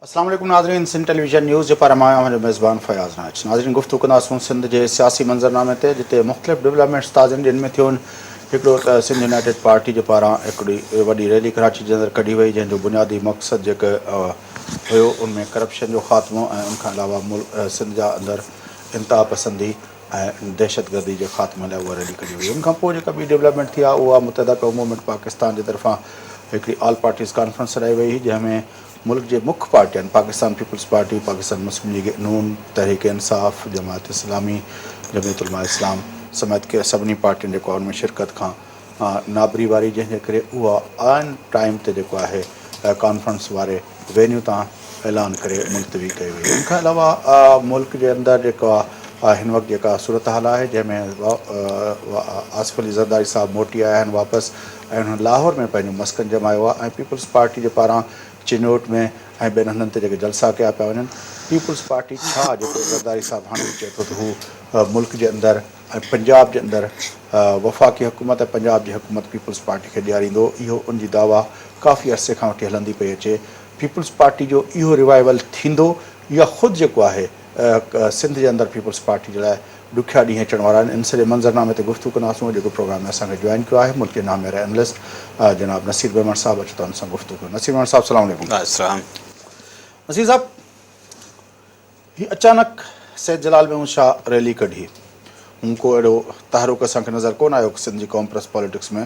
अस्सलाम वालेकुम नाज़रीन, सिंध टेलीविज़न न्यूज़ जे पारां मां आहियां मेज़बान फ़याज़ नाच। नाज़रीन, गुफ़्तगू कंदासूं सिंध जे सियासी मंज़रनामे ते, जिते मुख़्तलिफ़ डेवलपमेंट्स ताज़नि ॾींहंनि में थियूं। हिकिड़ो त सिंध यूनाइटेड पार्टी जे पारां हिकिड़ी वॾी रैली कराची जे अंदरि कढी वई, जंहिंजो बुनियादी मक़सदु जेको हुयो उनमें करप्शन जो ख़ात्मो ऐं उनखां अलावा सिंध जा अंदरि इंतिहा पसंदी ऐं दहशतगर्दी जे ख़ात्मे लाइ उहा रैली कढी वई। उनखां पोइ जेका ॿी डेवलपमेंट थी आहे उहा मुतहदा क़ौम मूवमेंट पाकिस्तान जे तरफ़ां हिकिड़ी ऑल पार्टीज़ कॉन्फ्रेंस हलाई वई हुई, जंहिंमें मुल्क जे मुख्य पार्टियुनि पाकिस्तान पीपल्स पार्टी, पाकिस्तान मुस्लिम लीग नून, तहरीक इंसाफ़, जमात इस्लामी, जमियत उलमा इस्लाम समेत के सभिनी पार्टियुनि जेको आहे उनमें शिरकत खां नाबरी वारी, जंहिंजे करे उहा आन टाइम ते जेको आहे कॉन्फ्रेंस वारे वेन्यू तां ऐलान करे मुलतवी कई वई। उनखां अलावा मुल्क जे अंदरि जेको आहे हिन वक़्तु जेका सूरत हाल आहे, जंहिंमें आसिफ अली ज़रदारी साहिबु मोटी आया आहिनि वापसि ऐं उन्हनि लाहौर में पंहिंजो मस्कन जमायो आहे ऐं पीपल्स पार्टी जे पारां चिनोट में ऐं ॿियनि हंधनि ते जेके जलसा कया पिया वञनि। पीपल्स पार्टी छा, जेको ज़रदारी साहिबु हाणे चए थो त हू मुल्क जे अंदरि ऐं पंजाब जे अंदरि वफ़ाक़ी हुकूमत ऐं पंजाब जी हुकूमत पीपल्स पार्टी खे ॾियारींदो, इहो उनजी दावा काफ़ी अरसे खां वठी हलंदी पई अचे। पीपल्स पार्टी जो इहो रिवाइवल थींदो या ख़ुदि जेको आहे सिंध जे अंदरि पीपल्स पार्टी जे लाइ ॾुखिया ॾींहं अचण वारा आहिनि। इन सॼे मंज़रनामे ते गुफ़्तगू कंदासूं। जेको प्रोग्राम में असांखे जॉइन कयो आहे मुल्क जे नामे वारा एनालिस्ट जनाब नसीर बेमण साहिबु, अचो त हुन सां गुफ़्तगू कयूं। नसीर बेमण साहिबु, अस्सलाम वालेकुम। नसीर साहिबु, हीअ अचानक सैद जलाल में हू छा रैली कढी, हू को अहिड़ो तहरुक असांखे नज़र कोन आयो सिंध जी कॉम प्रेस पॉलिटिक्स में।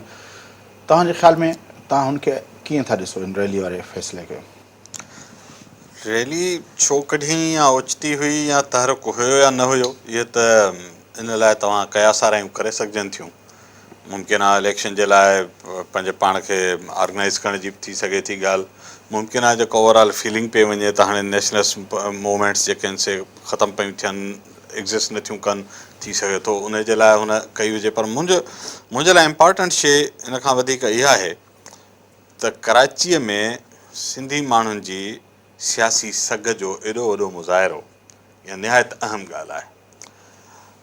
तव्हांजे ख़्याल में तव्हां हुनखे कीअं था ॾिसो इन रैली वारे फ़ैसिले खे? रैली छो कढी या ओचिती हुई या तहरुक हुयो या न हुयो, इहे त इन लाइ तव्हां कयास आरायूं करे सघजनि थियूं। मुमकिन आहे इलेक्शन जे लाइ पंहिंजे पाण खे ऑर्गेनाइज़ करण जी थी सघे थी ॻाल्हि। मुमकिन आहे जेको ओवरऑल फीलिंग पई वञे त हाणे नेशनलिस्ट मूवमेंट्स जेके आहिनि से ख़तमु पियूं थियनि, एग्ज़िस्ट नथियूं कनि, थी सघे थो उन जे लाइ हुन कई हुजे। पर मुंहिंजे लाइ इम्पॉर्टेंट शइ इन खां वधीक इहा आहे त कराचीअ में सिंधी माण्हुनि जी सियासी सघ जो एॾो वॾो मुज़ाहिरो इहा निहायत अहम ॻाल्हि आहे।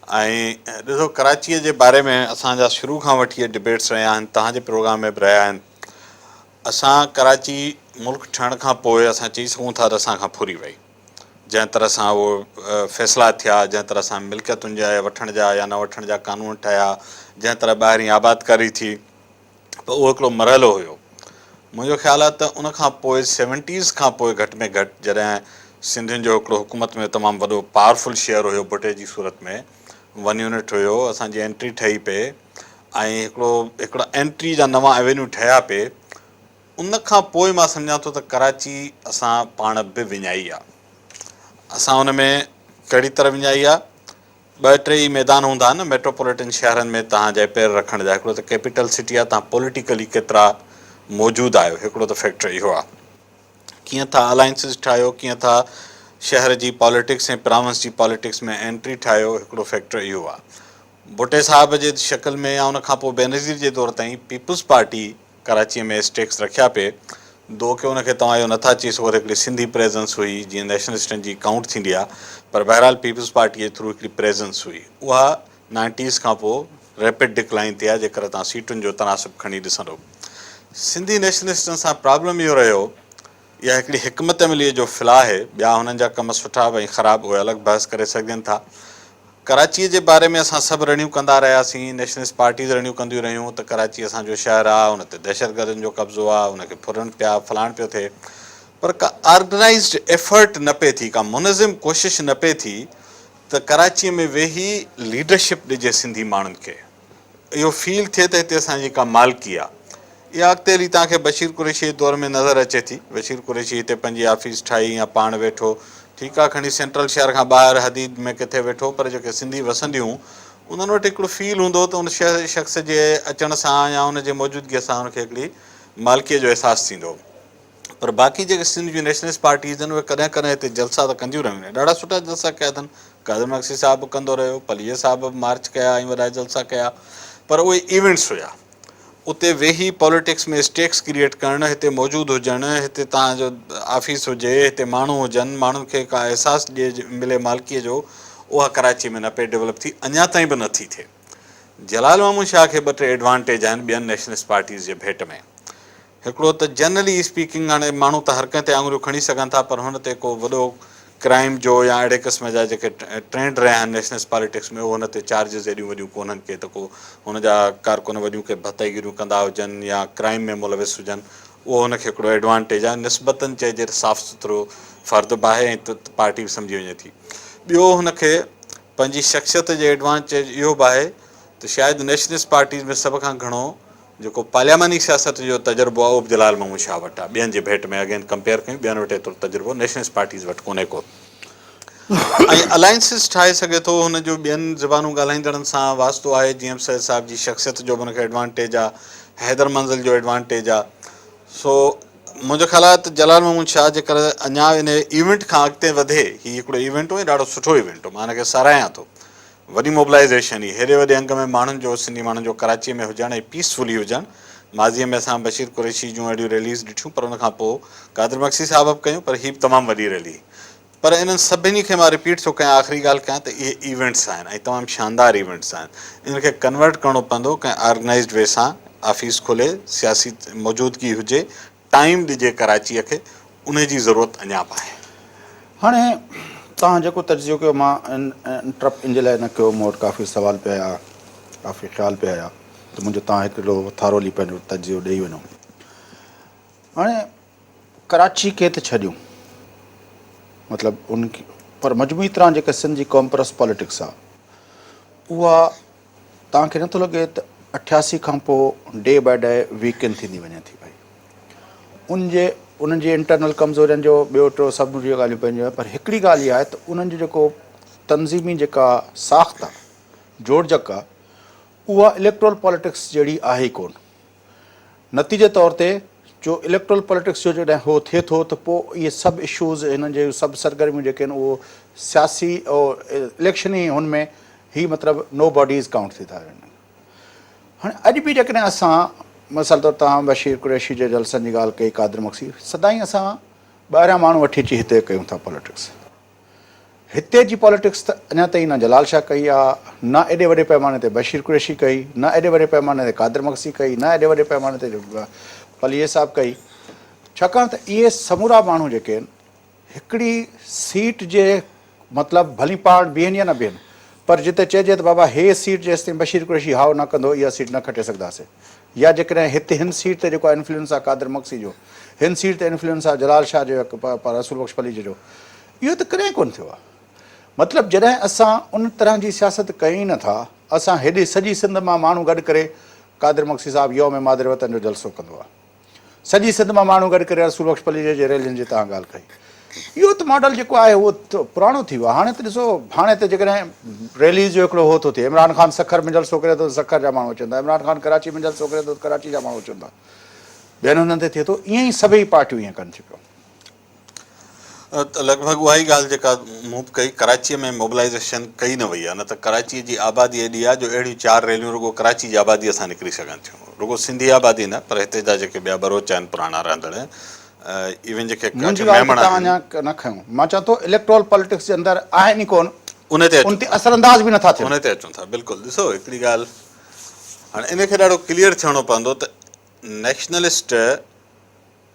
ऐं ॾिसो, कराचीअ जे बारे में असांजा शुरू खां वठी डिबेट्स रहिया आहिनि, तव्हांजे प्रोग्राम में बि रहिया आहिनि। असां कराची मुल्क ठहण खां पोइ असां चई सघूं था त असां खां फुरी वई। जंहिं तरह सां उहो फ़ैसिला थिया, जंहिं तरह सां मिल्कियतुनि जा वठण जा या न वठण जा कानून ठहिया, जंहिं तरह ॿाहिरीं आबादकारी थी, त उहो हिकिड़ो मरहलो हुयो। मुंहिंजो ख़्यालु आहे त उन खां पोइ 70s खां पोइ घटि में घटि जॾहिं सिंधियुनि जो हिकिड़ो हुकूमत में तमामु वॾो पावरफुल शेयर हुयो, भुटे जी सूरत में 1 यूनिट हुयो, असांजी एंट्री ठही पए ऐं हिकिड़ा एंट्री जा नवां एवेन्यू ठहिया पे, उन खां पोइ मां सम्झां थो त कराची असां पाण बि विञाई आहे। असां हुन में कहिड़ी तरह विञाई आहे? 2-3 ई मैदान हूंदा आहिनि मेट्रोपॉलिटन शहरनि में तव्हां जा पैर रखण जा। हिकिड़ो त कैपिटल सिटी आहे, तव्हां पॉलिटिकली केतिरा मौजूदु आहियो, हिकिड़ो त फैक्टर इहो आहे। कीअं था अलायंसिस ठाहियो, कीअं था शहर जी पॉलिटिक्स ऐं प्राविंस जी पॉलिटिक्स में एंट्री ठाहियो, हिकिड़ो फैक्टर इहो आहे। भुटे साहिब जे शक्ल में या उन खां पोइ बेनज़ीर जे तौर ताईं पीपल्स पार्टी कराचीअ में स्टेक्स रखिया पे, दो की उनखे तव्हां इहो नथा चई सघो त हिकिड़ी सिंधी प्रेज़ेंस हुई जीअं नेशनलिस्टनि जी काउंट थींदी आहे, पर बहरहाल पीपल्स पार्टी जे थ्रू हिकिड़ी प्रेज़ेंस हुई। उहा 90s खां पोइ रैपिड डिक्लाइन थी आहे जेकर तव्हां सीटुनि जो तनासुब खणी ॾिसंदो। सिंधी नेशनलिस्टनि सां प्रॉब्लम इहो रहियो, इहा हिकिड़ी हिकमत अमलीअ जो फ़िला आहे। ॿिया हुननि जा कम सुठा भई ख़राबु, उहे अलॻि बहस करे सघनि था। कराचीअ जे बारे में असां सभु रड़ियूं कंदा रहियासीं, नेशनलिस्ट पार्टीज़ रड़ियूं कंदियूं रहियूं त कराची असांजो शहरु आहे, हुन ते दहशतगर्दनि जो कब्ज़ो आहे, हुनखे फुरनि पिया, फलाण पियो थिए, पर का ऑर्गेनाइज़्ड एफर्ट न पई थी, का मुनज़िम कोशिशि न पई थी त कराचीअ में वेही लीडरशिप ॾिजे सिंधी माण्हुनि खे। इहो फील थिए त हिते असांजी का मालिकी आहे। इहा अॻिते हली तव्हांखे बशीर कुरैशी जे दौर में नज़र अचे थी। बशीर कुरैशी हिते पंहिंजी ऑफिस ठाही या पाण वेठो, ठीकु आहे, खणी सेंट्रल शहर खां ॿाहिरि हदीद में किथे वेठो, पर जेके सिंधी वसंदियूं उन्हनि वटि हिकिड़ो फील हूंदो त उन शख़्स जे अचण सां या उन जे मौजूदगीअ सां उनखे हिकिड़ी मालिकीअ जो अहसासु थींदो। पर बाक़ी जेके सिंध जूं नेशनलिस्ट पार्टीज़ आहिनि उहे कॾहिं कॾहिं हिते जलसा त कंदियूं रहियूं आहिनि, ॾाढा सुठा जलसा कया अथनि। कादर मक्सी साहिबु कंदो रहियो, पलीअ साहिबु मार्च कया ऐं वॾा जलसा कया, पर उहे इवेंट्स हुया। उते वेही पॉलिटिक्स में स्टेक्स क्रिएट करणु, हिते मौजूदु हुजणु, हिते तव्हांजो ऑफिस हुजे, हिते माण्हू हुजनि, माण्हुनि खे का अहसासु मिले मालिकीअ जो, उहा कराची में न पई डेवलप थी, अञा ताईं बि नथी थिए। जलाल मामूद शाह खे 2-3 एडवांटेज आहिनि ॿियनि नेशनलिस्ट पार्टीज़ जे भेट में। हिकिड़ो त जनरली स्पीकिंग हाणे माण्हू त हर कंहिं ते आङुरियूं खणी सघनि था, पर हुन ते को वॾो क्राइम जो या अहिड़े क़िस्म जा जेके ट्रेंड रहिया आहिनि नेशनलिस्ट पॉलिटिक्स में, उहो हुन ते चार्जिस एॾियूं वॾियूं कोन्हनि के त को हुन जा कारकुन वॾियूं के भताईगिरियूं कंदा हुजनि या क्राइम में मुलविस हुजनि, उहो हुनखे हिकिड़ो एडवांटेज आहे। निस्बतनि चइजे त साफ़ सुथरो फ़र्द बि आहे ऐं पार्टी बि सम्झी वञे थी। ॿियो हुनखे पंहिंजी शख़्सियत जे एडवांटेज इहो बि आहे त शायदि नेशनलिस्ट पार्टीज़ में सभ खां घणो जेको पार्लियामानी सियासत जो तजुर्बो आहे उहो बि जलाल महमूद शाह वटि आहे। ॿियनि जे भेट में अगेन कंपेयर कयूं, ॿियनि वटि एतिरो तजुर्बो नेशनलिस्ट पार्टीज़ वटि कोन्हे को। ऐं अलायंसिस ठाहे सघे थो, हुनजो ॿियनि ज़बानूं ॻाल्हाईंदड़नि सां वास्तो आहे। जीअं सैद साहिब जी शख़्सियत जो बि हुनखे एडवांटेज आहे, हैदर मंज़िल जो एडवांटेज आहे। सो मुंहिंजो ख़्यालु आहे त जलाल महमूद शाह जेकर अञा इन इवेंट खां अॻिते वधे, हीउ हिकिड़ो इवेंट हो, ॾाढो सुठो इवेंट हो, मां हिनखे साराहियां थो। वॾी मोबिलाइज़ेशन ही हेॾे वॾे अंग में माण्हुनि जो, सिंधी माण्हुनि जो कराची में हुजणु ऐं पीसफुली हुजणु। माज़ीअ में असां बशीर कुरैशी जूं अहिड़ियूं रैलीज़ ॾिठियूं, पर हुनखां पोइ क़ादिर मक्सी साहब बि कयूं, पर हीअ बि तमामु वॾी रैली। पर इन्हनि सभिनी खे मां रिपीट थो कयां, आख़िरी ॻाल्हि कयां त इहे इवेंट्स आहिनि ऐं तमामु शानदार इवेंट्स आहिनि। इनखे कन्वर्ट करिणो पवंदो कंहिं ऑर्गनाइज़्ड वे सां, ऑफिस खोले, सियासी मौजूदगी हुजे, टाइम ॾिजे कराचीअ खे, उन जी ज़रूरत अञा बि आहे। हाणे तव्हां जेको तजियो कयो, मां इंटरप्ट इन जे लाइ न कयो, मूं वटि काफ़ी सवाल पिया आया, काफ़ी ख़्याल पिया आया, त मुंहिंजो तव्हां हिकिड़ो थारोली पंहिंजो तजियो ॾेई वञो। हाणे कराची खे त छॾियूं, मतिलबु उन पर मजमूई तरह जेका सिंध जी कॉम्परस पॉलिटिक्स आहे, उहा तव्हांखे नथो लॻे त 88 खां पोइ डे बाय डे वीकन थींदी वञे थी भई। उन्हनि जे इंटरनल कमज़ोरियुनि जो ॿियो टियों सभु इहे ॻाल्हियूं पंहिंजियूं आहिनि, पर हिकिड़ी ॻाल्हि इहा आहे त उन्हनि जो जेको तनज़ीमी जेका साख़्त आहे, जोड़जक आहे, उहा इलेक्ट्रोल पॉलिटिक्स जहिड़ी आहे ई कोन। नतीजे तौर ते जो इलेक्ट्रोल पॉलिटिक्स जो जॾहिं हो थिए थो, त पोइ इहे सभु इशूज़, हिननि जे सभु सरगर्मियूं जेके आहिनि, उहो सियासी और इलेक्शनी हुन में ही मतिलबु नो बॉडीज़ काउंट थी था वञनि। हाणे अॼु बि जेकॾहिं असां मसल तौरु तव्हां बशीर कुरैशी जे जलसनि जी ॻाल्हि कई, क़ादिर मक्सी, सदाईं असां ॿाहिरियां माण्हू वठी अची हिते कयूं था पॉलिटिक्स। हिते जी पॉलिटिक्स त अञा ताईं न जलाल शाह कई आहे, न एॾे वॾे पैमाने ते बशीर कुरैशी कई, न एॾे वॾे पैमाने ते क़ादिर मक्सी कई, न एॾे वॾे पैमाने ते पलीअ साहब कई। छाकाणि त इहे समूरा माण्हू जेके आहिनि, हिकिड़ी सीट जे मतिलबु भली पाण बीहनि या न बीहनि, पर जिते चइजे त बाबा हे सीट जेसि ताईं बशीर कुरैशी हाउ न कंदो, इहा सीट न खटे सघंदासीं। या जेकॾहिं हिते हिन सीट ते जेको आहे इन्फ्लुएंस आहे क़ादिर मक्सी जो, हिन सीट ते इन्फ्लुएंस आहे जलाल शाह जो, रसूल बख्श पली जो, इहो त कॾहिं कोन्ह थियो आहे। मतिलबु जॾहिं असां उन तरह जी सियासत कयूं ई नथा, असां हेॾी सॼी सिंध मां माण्हू गॾु करे, क़ादिर मक्सी साहिबु यौम मादिर वतन जो जलसो कंदो आहे, सॼी सिंध मां माण्हू गॾु करे रसूल बख्श पली जे रैलियुनि जी तव्हां ॻाल्हि कई, इहो त मॉडल जेको आहे उहो पुराणो थी वियो आहे। हाणे त ॾिसो, हाणे त जेकॾहिं रैलीज़ जो हिकिड़ो हो थो थिए, इमरान ख़ान सखर में जलसो करे थो, सखर जा माण्हू अचनि था, इमरान ख़ान कराची में जलसो करे थो, कराची जा माण्हू अचनि था, ॿियनि हुननि ते थिए थो, ईअं ई सभई पार्टियूं ईअं कनि थियूं पियूं। त लॻभॻि उहा ई ॻाल्हि जेका मूं बि कई, कराचीअ में मोबिलाइज़ेशन कई न वई आहे, न त कराचीअ जी आबादी एॾी आहे जो अहिड़ियूं 4 रैलियूं रुॻो कराची जी आबादीअ सां निकिरी सघनि थियूं, रुॻो सिंधी आबादी न, पर हिते जा जेके ॿिया बरोच आहिनि पुराणा रहंदड़, इवन जेके मेमण अञा न खयूं, मां चवां थो इलेक्ट्रोल पॉलिटिक्स जे अंदरि आहिनि ई कोन, उन ते असरअंदाज़ बि नथा थियनि, उन ते अचूं था। बिल्कुलु, ॾिसो हिकिड़ी ॻाल्हि हाणे इनखे ॾाढो क्लियर थियणो पवंदो त नेशनलिस्ट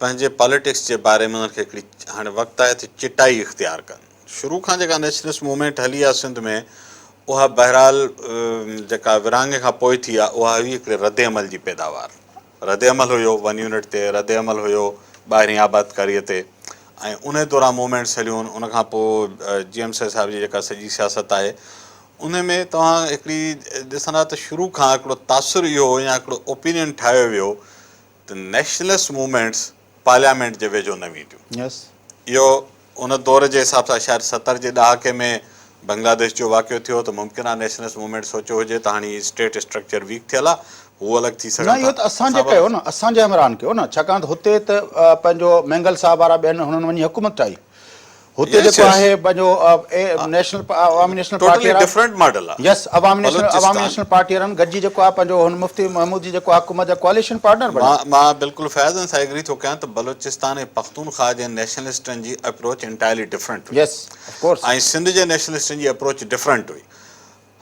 पंहिंजे पॉलिटिक्स जे बारे में उन्हनि खे हिकिड़ी हाणे वक़्तु आहे त चिटाई इख़्तियार कनि। शुरू खां जेका नेशनलिस्ट मूवमेंट हली आहे सिंध में, उहा बहरहाल जेका विरहाङे खां पोइ थी आहे, उहा हुई हिकिड़े रद अमल जी पैदावार। रद अमल हुयो 1 यूनिट ते, रद अमल हुयो ॿाहिरीं आबादकारीअ ते, ऐं उन दौरान मूवमेंट्स हलियूं। उनखां पोइ GM साहिब जी जेका सॼी सियासत आहे, उन में तव्हां हिकिड़ी ॾिसंदा त शुरू खां हिकिड़ो तासुरु इहो या हिकिड़ो ओपिनियन ठाहियो वियो त नेशनलिस्ट मूवमेंट्स पार्लियामेंट जे वेझो न वेंदियूं। इहो उन दौर जे हिसाब सां शायदि 70 जे ॾहाके में बांग्लादेश जो वाक़ियो थियो त मुमकिन आहे नेशनलिस्ट मूवमेंट सोचियो हुजे त हाणे स्टेट स्ट्रक्चर वीक थियल आहे, उहो अलॻि थी सघे। न, इहो त असांजे कयो न, असांजे हमरान कयो न, छाकाणि त हुते त पंहिंजो मैंगल साहब वारा ॿियनि हुननि वञी हुकूमत ठाही, हुते जेको आहे पंहिंजो नेशनल अवामी नेशनल पार्टी डिफरेंट मॉडल आहे। यस, अवामी नेशनल पार्टी वारनि गॾिजी जेको आहे पंहिंजो हुन मुफ्ती महमूद जी जेको हुकूमत जा कोalition पार्टनर बणिया। मां बिल्कुलु फैज़न सां एग्री थो कयां त बलोचिस्तान ऐं पख्तूनख्वा जे नेशनलिस्टनि जी अप्रोच इंटायरली डिफरेंट हुई। यस, ऑफ कोर्स। ऐं सिंध जे नेशनलिस्टनि जी अप्रोच डिफरेंट हुई।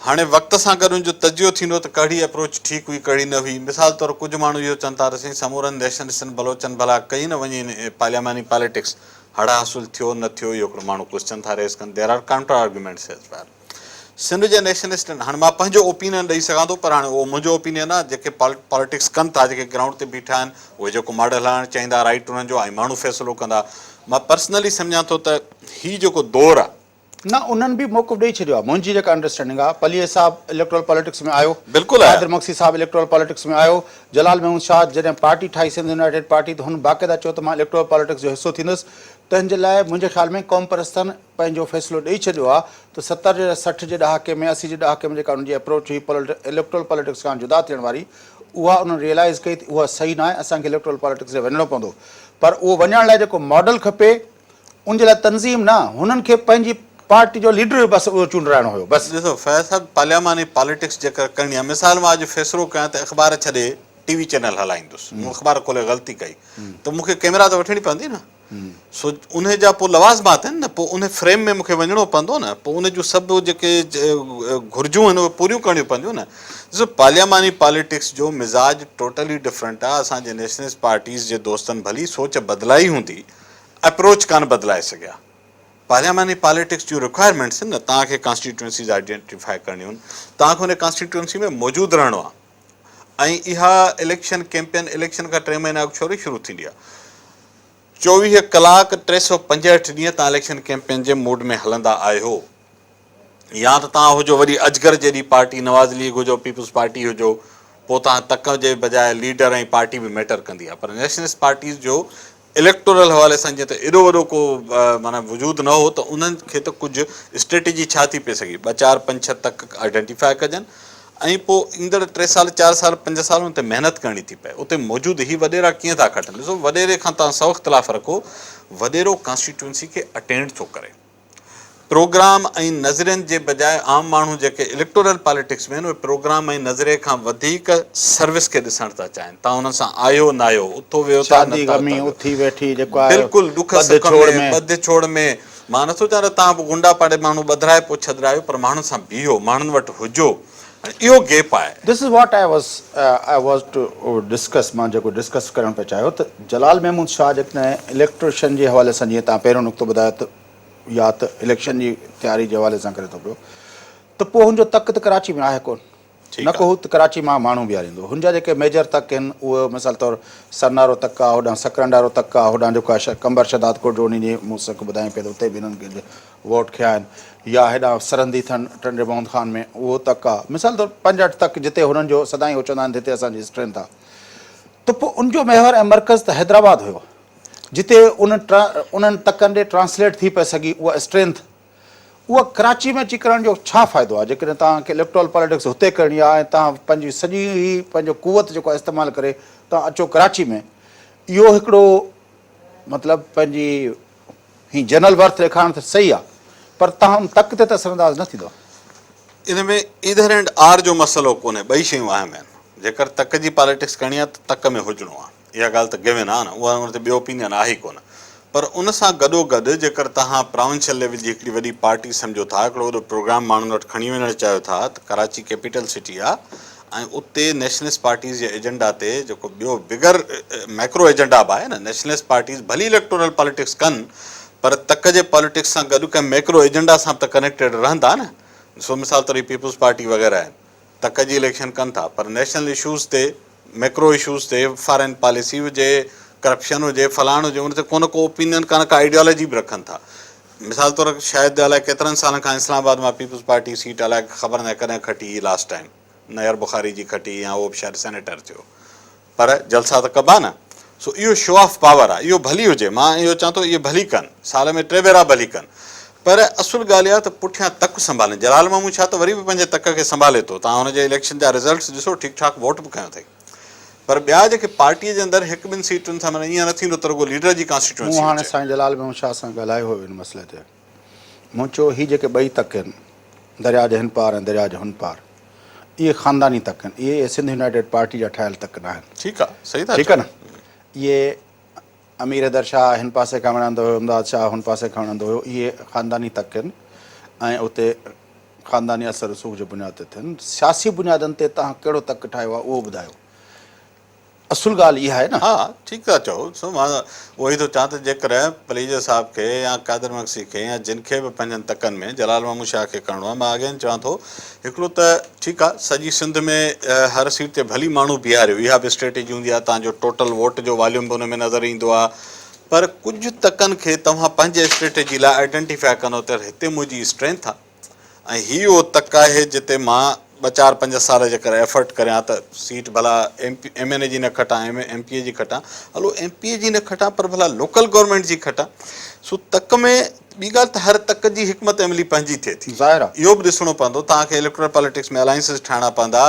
हाणे वक़्त सां गॾु जो तजियो थींदो त कहिड़ी अप्रोच ठीकु हुई कहिड़ी न हुई। मिसाल तौरु कुझु माण्हू इहो चवनि था रसी समूरनि नेशनलिस्टनि बलोचनि भला कई न वञी पार्लियामानी पॉलिटिक्स हड़ा हासुल थियो न थियो इहो हिकिड़ो माण्हू क्वेश्चन था रेस कनि। There are counter arguments as well. Sindh जे नेशनलिस्टनि हाणे मां पंहिंजो ओपिनियन ॾेई सघां थो, पर हाणे उहो मुंहिंजो ओपिनियन आहे। जेके पॉलिटिक्स कनि था, जेके ग्राउंड ते बीठा आहिनि, उहे जेको मॉडल हलाइणु चाहींदा राइट उन्हनि जो, ऐं माण्हू फ़ैसिलो कंदा। मां पर्सनली सम्झां थो त हीउ जेको दौरु आहे न उन्हनि बि मौक़ो ॾेई छॾियो आहे। मुंहिंजी जेका अंडरस्टैंडिंग आहे, पलीअ साहिबु इलेक्ट्रल पॉलिटिक्स में आयो, बिल्कुलु आहे। कादिर मक्सी साहिबु इलेक्ट्रल पॉलिटिक्स में आयो, जलाल महमूद शाह जॾहिं पार्टी ठाही सिंध यूनाइटेड पार्टी, त हुन बाक़ाइदा चयो त मां इलेक्ट्रल पॉलिटिक्स जो हिसो थींदुसि। तंहिंजे लाइ मुंहिंजे ख़्याल में क़ौम परस्तनि पंहिंजो फ़ैसिलो ॾेई छॾियो आहे त 70 जे 60 जे ॾहाके में 80 जे ॾहाके में जेका हुनजी अप्रोच हुई इलेक्ट्रल पॉलिटिक्स खां जुदा थियण वारी, उहा उन्हनि रियलाइज़ कई त उहा सही न आहे, असांखे इलेक्ट्रल पॉलिटिक्स ते वञिणो पवंदो। पर उहो वञण लाइ जेको मॉडल खपे, उनजे लाइ तनज़ीम न, हुननि खे पंहिंजी पार्टी जो लीडर बसि उहो चूंडाइणो हुयो बसि। ॾिसो फैज़ साहिबु, पार्लियामानी पॉलिटिक्स जेकर करणी आहे, मिसाल मां अॼु फ़ैसिलो कयां त अख़बार छॾे टीवी चैनल हलाईंदुसि, मूं अख़बार खोले ग़लती कई त मूंखे कैमरा त वठणी पवंदी न। सो उन जा पोइ लवाज़मात आहिनि न, पोइ उन फ्रेम में मूंखे वञिणो पवंदो न, पोइ उन जूं सभु जेके घुरिजूं आहिनि उहे पूरियूं करणियूं पवंदियूं न। ॾिसो पार्लियामानी पॉलिटिक्स जो मिज़ाज टोटली डिफरेंट आहे। असांजे नेशनलिस्ट पार्टीज़ जे दोस्तनि भली सोच बदिलाई हूंदी, अप्रोच कान बदिलाए सघिया। पार्लियामानी पॉलिटिक्स जूं रिक्वायरमेंट्स आहिनि न, तव्हांखे कॉन्स्टिट्यूंसीज़ आइडेंटिफाई करणियूं आहिनि, तव्हांखे हुन कॉन्स्टिट्यूंसी में मौजूदु रहणो आहे। ऐं इहा इलेक्शन कैंपेन इलेक्शन खां 3 महीना अॻु छोरी शुरू थींदी आहे। 24 कलाक 365 ॾींहं तव्हां इलेक्शन कैंपेन जे मूड में हलंदा आहियो। या त तव्हां हुजो वरी अजगर जहिड़ी पार्टी, नवाज़ लीग हुजो, पीपुल्स पार्टी हुजो, पोइ तव्हां तक जे बजाए लीडर ऐं पार्टी बि मैटर कंदी आहे। पर नेशनलिस्ट पार्टीज़ जो इलेक्टोरल हवाले सां जीअं त एॾो वॾो को माना वजूदु न हो, त उन्हनि खे त कुझु स्ट्रेटेजी छा थी पई सघे, 2 4 5 6 तक आइडेंटिफाई कजनि, ऐं पोइ ईंदड़ 3 साल 4 साल 5 साल उन ते महिनत करणी थी पए। उते मौजूदु ही वॾेरा कीअं था खटनि। ॾिसो, वॾेरे खां तव्हां 100 इख़्तिलाफ़ रखो, वॾेरो कॉन्स्टिट्यूंसी खे अटेंड थो करे। प्रोग्राम ऐं नज़रियनि जे बजाए आम माण्हू जेके इलेक्टोरल पॉलिटिक्स में आहिनि, उहे प्रोग्राम ऐं नज़रिए खां वधीक सर्विस खे ॾिसणु था चाहिनि। तव्हां हुननि सां आयो न आयो, उथो वियो था न था, बिल्कुलु दुख सुख में ॿध छोड़ में। मां नथो चाहियां त तव्हां गुंडा पाड़े माण्हू ॿधाए पोइ छॾायो, पर माण्हुनि सां बीहो, माण्हुनि वटि हुजो। इहो गैप आहे। This is what I was to discuss. मां जेको डिस्कस करणु पिया चाहियो त जलाल महमूद शाह जेकॾहिं इलेक्ट्रेशन जे हवाले सां, जीअं तव्हां पहिरियों नुक़्तो ॿुधायो त, या त इलेक्शन जी तयारी जे हवाले सां करे थो पियो, त पोइ हुनजो तक त कराची में आहे कोन, न को हू त कराची मां माण्हू बीहारींदो। हुनजा जेके मेजर तक आहिनि उहे मिसाल तौरु सरनारो तक आहे, होॾां सकरंडारो तक आहे, होॾां जेको आहे कंबर शदाद कोट जो, उन जी मूं सां ॿुधाई पिए त उते बि हिननि खे वोट खिया आहिनि, या हेॾां सरंदी अथनि टंडे मोहम्मद ख़ान में उहो तक आहे। मिसाल तौरु 5-8 तक जिते हुननि जो सदाईं उहो चवंदा आहिनि जिते असांजी स्ट्रेंथ आहे। त पोइ उनजो महवर ऐं मर्कज़ त हैदराबाद हुयो, जिते उन्हनि तकनि ॾे ट्रांसलेट थी पए सघी उहा स्ट्रेंथ। उहा कराची में अची करण जो छा फ़ाइदो आहे जेकॾहिं तव्हांखे इलेक्ट्रोल पॉलिटिक्स हुते करणी आहे ऐं तव्हां पंहिंजी सॼी पंहिंजो कुवत जेको आहे इस्तेमालु करे तव्हां अचो कराची में। इहो हिकिड़ो मतिलबु पंहिंजी हीअ जनरल वर्थ ॾेखारणु त सही आहे, पर तव्हां तक ते त असरअंदाज़ न थींदो। इन में ईदर एंड आर जो मसइलो कोन्हे, ॿई शयूं अहम आहिनि। जेकर तक जी पॉलिटिक्स करणी आहे त तक में हुजिणो आहे, इहा ॻाल्हि त गिवन आहे न, उहा उन ते ॿियो ओपिनियन आहे ई कोन। पर उन सां गॾोगॾु जेकर तव्हां प्रोविंशियल लेवल जी हिकिड़ी वॾी पार्टी सम्झो था, हिकिड़ो वॾो प्रोग्राम माण्हुनि वटि खणी वञणु चाहियो था, त कराची कैपिटल सिटी आहे ऐं उते नेशनलिस्ट पार्टीज़ जे एजेंडा ते जेको ॿियो बिगर मैक्रो एजेंडा बि आहे न। नेशनलिस्ट पार्टीज़ भली इलेक्टोरल पॉलिटिक्स कनि, पर तक जे पॉलिटिक्स सां गॾु कंहिं मैक्रो एजेंडा सां त कनेक्टेड रहंदा न। सो मिसाल तौरु पीपुल्स पार्टी वग़ैरह आहिनि, तक जी इलेक्शन कनि था, पर नेशनल इशूज़ ते, मैक्रो इशूज़ ते, फॉरेन पॉलिसी हुजे, करप्शन हुजे, फलाण हुजे, उन ते को न को ओपिनियन, का न का आइडियोलॉजी बि रखनि था। मिसाल तौरु शायदि अलाए केतिरनि सालनि खां इस्लामाबाद मां पीपुल्स पार्टी सीट अलाए ख़बर न कॾहिं खटी लास्ट टाइम, नयर बुखारी जी खटी, या उहो बि शायदि सेनेटर थियो, पर जलसा त कबा न। सो इहो शो ऑफ पावर आहे, इहो भली हुजे, मां इहो चवां थो इहो भली कनि, साल में 3 भेरा भली कनि, पर असुल ॻाल्हि इहा त पुठियां तक संभालनि। जलाल महमूद शाह त वरी बि पंहिंजे तक खे संभाले थो, तव्हां हुनजे इलेक्शन जा रिज़ल्ट्स ॾिसो, ठीकु ठाक वोट बि कयो अथई, पर ॿिया जेके पार्टीअ जे अंदरि 1-2 सीटुनि सां माना ईअं न थींदो त रुॻो लीडर जी कॉन्स्टिट्यूंसी। मूं हाणे साईं जलाल महमूद शाह सां ॻाल्हायो हुयो हिन मसइले ते, मूं चयो हीअ जेके 2 तक आहिनि, दरिया जे हिन पार ऐं दरिया जे हुन पार, इहे ख़ानदानी तक आहिनि, इहे सिंध यूनाइटेड पार्टी जा ठहियल तक न आहिनि। ठीकु आहे, सही था, ठीकु आहे न। इहे अमीर हैदर शाह हिन पासे खां वणंदो हुयो, इमदाद शाह हुन पासे खां वणंदो हुयो, इहे ख़ानदानी तक आहिनि। ऐं उते ख़ानदानी असर रसूख़ जे बुनियाद ते थियनि, सियासी बुनियादनि ते तव्हां कहिड़ो तक ठाहियो आहे उहो ॿुधायो। असुल ॻाल्हि इहा आहे न। हा ठीकु आहे चओ। सो मां उहो ई थो चवां त जेकर पलीज साहिब खे या कादर मक्सी खे या जिन खे बि पंहिंजनि तकनि में जलाल मामू शाह खे करिणो आहे, मां अगेन चवां थो हिकिड़ो त ठीकु आहे सॼी सिंध में हर सीट ते भली माण्हू बीहारियो, इहा बि स्ट्रेटेजी हूंदी आहे, तव्हांजो टोटल वोट जो वॉल्यूम बि हुन में नज़र ईंदो आहे। पर कुझु तकनि खे तव्हां पंहिंजे स्ट्रेटेजी लाइ आइडेंटिफाए कंदो त हिते मुंहिंजी स्ट्रेंथ आहे ऐं हीअ उहो तक आहे जिते मां 2-4-5 साल जेकर एफर्ट करियां त सीट भला MNA जी न खटां, MPA जी खटां, हलो MPA जी न खटां पर भला लोकल गवर्नमेंट जी खटां। सो तक में ॿी ॻाल्हि त हर तक जी हिकमत अमली पंहिंजी थिए थी, ज़ाहिर आहे। इहो बि ॾिसणो पवंदो। तव्हांखे इलेक्टोरल पॉलिटिक्स में अलायंसिस ठाहिणा पवंदा,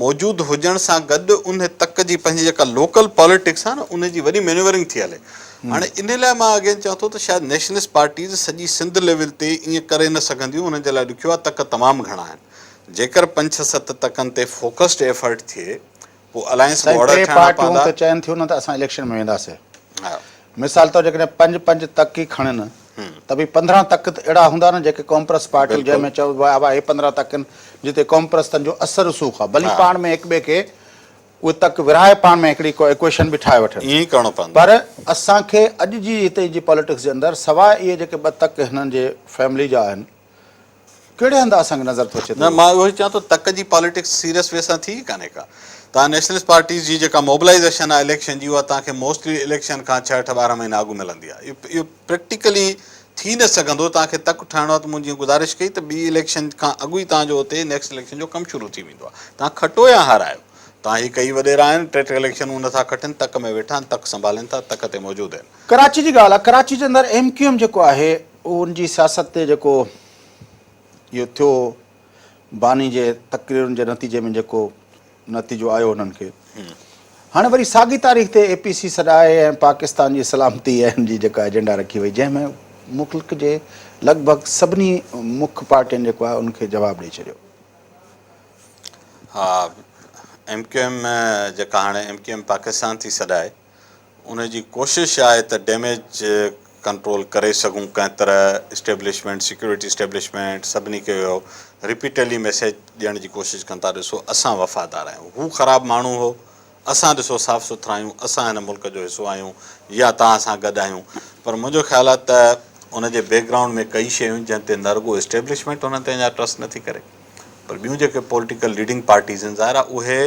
मौजूदु हुजण सां गॾु उन तक जी पंहिंजी जेका लोकल पॉलिटिक्स आहे न उनजी वॾी मैन्यूवरिंग थी हले। हाणे इन लाइ मां अगेन चवां थो त शायदि नेशनलिस्ट पार्टीज़ सॼी सिंध लेवल ते ईअं करे न सघंदियूं, उन्हनि जे लाइ ॾुखियो आहे, तक तमामु घणा आहिनि। जेकर 5-6-7 तकनि ते फोकस्ड एफर्ट थिए पोइ अलायंस बॉर्डर टे ठाहिणा पार्टियूं पवंदा। त चवनि थियूं न त असां इलेक्शन में वेंदासीं। हा मिसाल तौर जेकॾहिं 5 तक ई खणनि त भई 15 तक त अहिड़ा हूंदा न जेके कॉम्प्रेस पार्टियूं, जंहिंमें चओ भाई 15 तकनि जिते कॉम्प्रेस जो असर रसूख़ आहे, भली पाण में हिक ॿिए खे उहे तक विरहाए पाण में हिकिड़ी इक्वेशन बि ठाहे वठनि, ईअं ई करिणो पवंदो। पर असांखे अॼु जी हिते जी पॉलिटिक्स जे अंदरि सवाइ इहे जेके 2 तक हिननि जे फैमिली जा आहिनि, कहिड़े हंधि असांखे नज़र थो अचे? न, मां उहो ई चवां थो तक जी पॉलिटिक्स सीरियस वे सां थी कान्हे का। तव्हां नेशनलिस्ट पार्टीज़ जी जेका मोबिलाइज़ेशन आहे इलेक्शन जी, उहा तव्हांखे मोस्टली इलेक्शन खां 6-12 महीना अॻु मिलंदी आहे। इहो प्रैक्टिकली थी न सघंदो। तव्हांखे तक ठाहिणो आहे त मुंहिंजी गुज़ारिश कई त ॿी इलेक्शन खां अॻु ई तव्हांजो हुते नेक्स्ट इलेक्शन जो कमु शुरू थी वेंदो आहे। तव्हां खटो या हारायो, तव्हां ही कई वॾेरा आहिनि, 3 इलेक्शन नथा खटनि, तक में वेठा आहिनि, तक संभालनि था, तक ते मौजूदु आहिनि। कराची जी ॻाल्हि आहे, कराची जे अंदरि MQM जेको आहे उनजी सियासत ते जेको इहो थियो, बानी जे तकरीरुनि जे नतीजे में जेको नतीजो आयो उन्हनि खे, हाणे वरी साॻी तारीख़ ते APC सॾाए ऐं पाकिस्तान जी सलामती ऐं जी जेका एजेंडा रखी वई, जंहिंमें मुल्क जे लॻभॻि सभिनी मुख्य पार्टियुनि जेको आहे उनखे जवाबु ॾेई छॾियो। हा, MQM जेका हाणे MQM पाकिस्तान थी सॾाए, उनजी कोशिशि आहे त डैमेज कंट्रोल करे सघूं कंहिं तरह। इस्टेब्लिशमेंट, सिक्योरिटी इस्टेब्लिशमेंट सभिनी खे रिपीटली मैसेज ॾियण जी कोशिशि कनि था, ॾिसो असां वफ़ादार आहियूं, हू ख़राबु माण्हू हो, असां ॾिसो साफ़ सुथरा आहियूं, असां हिन मुल्क जो हिसो आहियूं या तव्हां सां गॾु आहियूं। पर मुंहिंजो ख़्यालु आहे त उनजे बैकग्राउंड में कई शयूं जंहिं ते न रुॻो इस्टेब्लिशमेंट उन्हनि ते अञा ट्रस्ट नथी करे, पर ॿियूं जेके पॉलिटिकल लीडिंग पार्टीज़ आहिनि, ज़ाहिर आहे उहे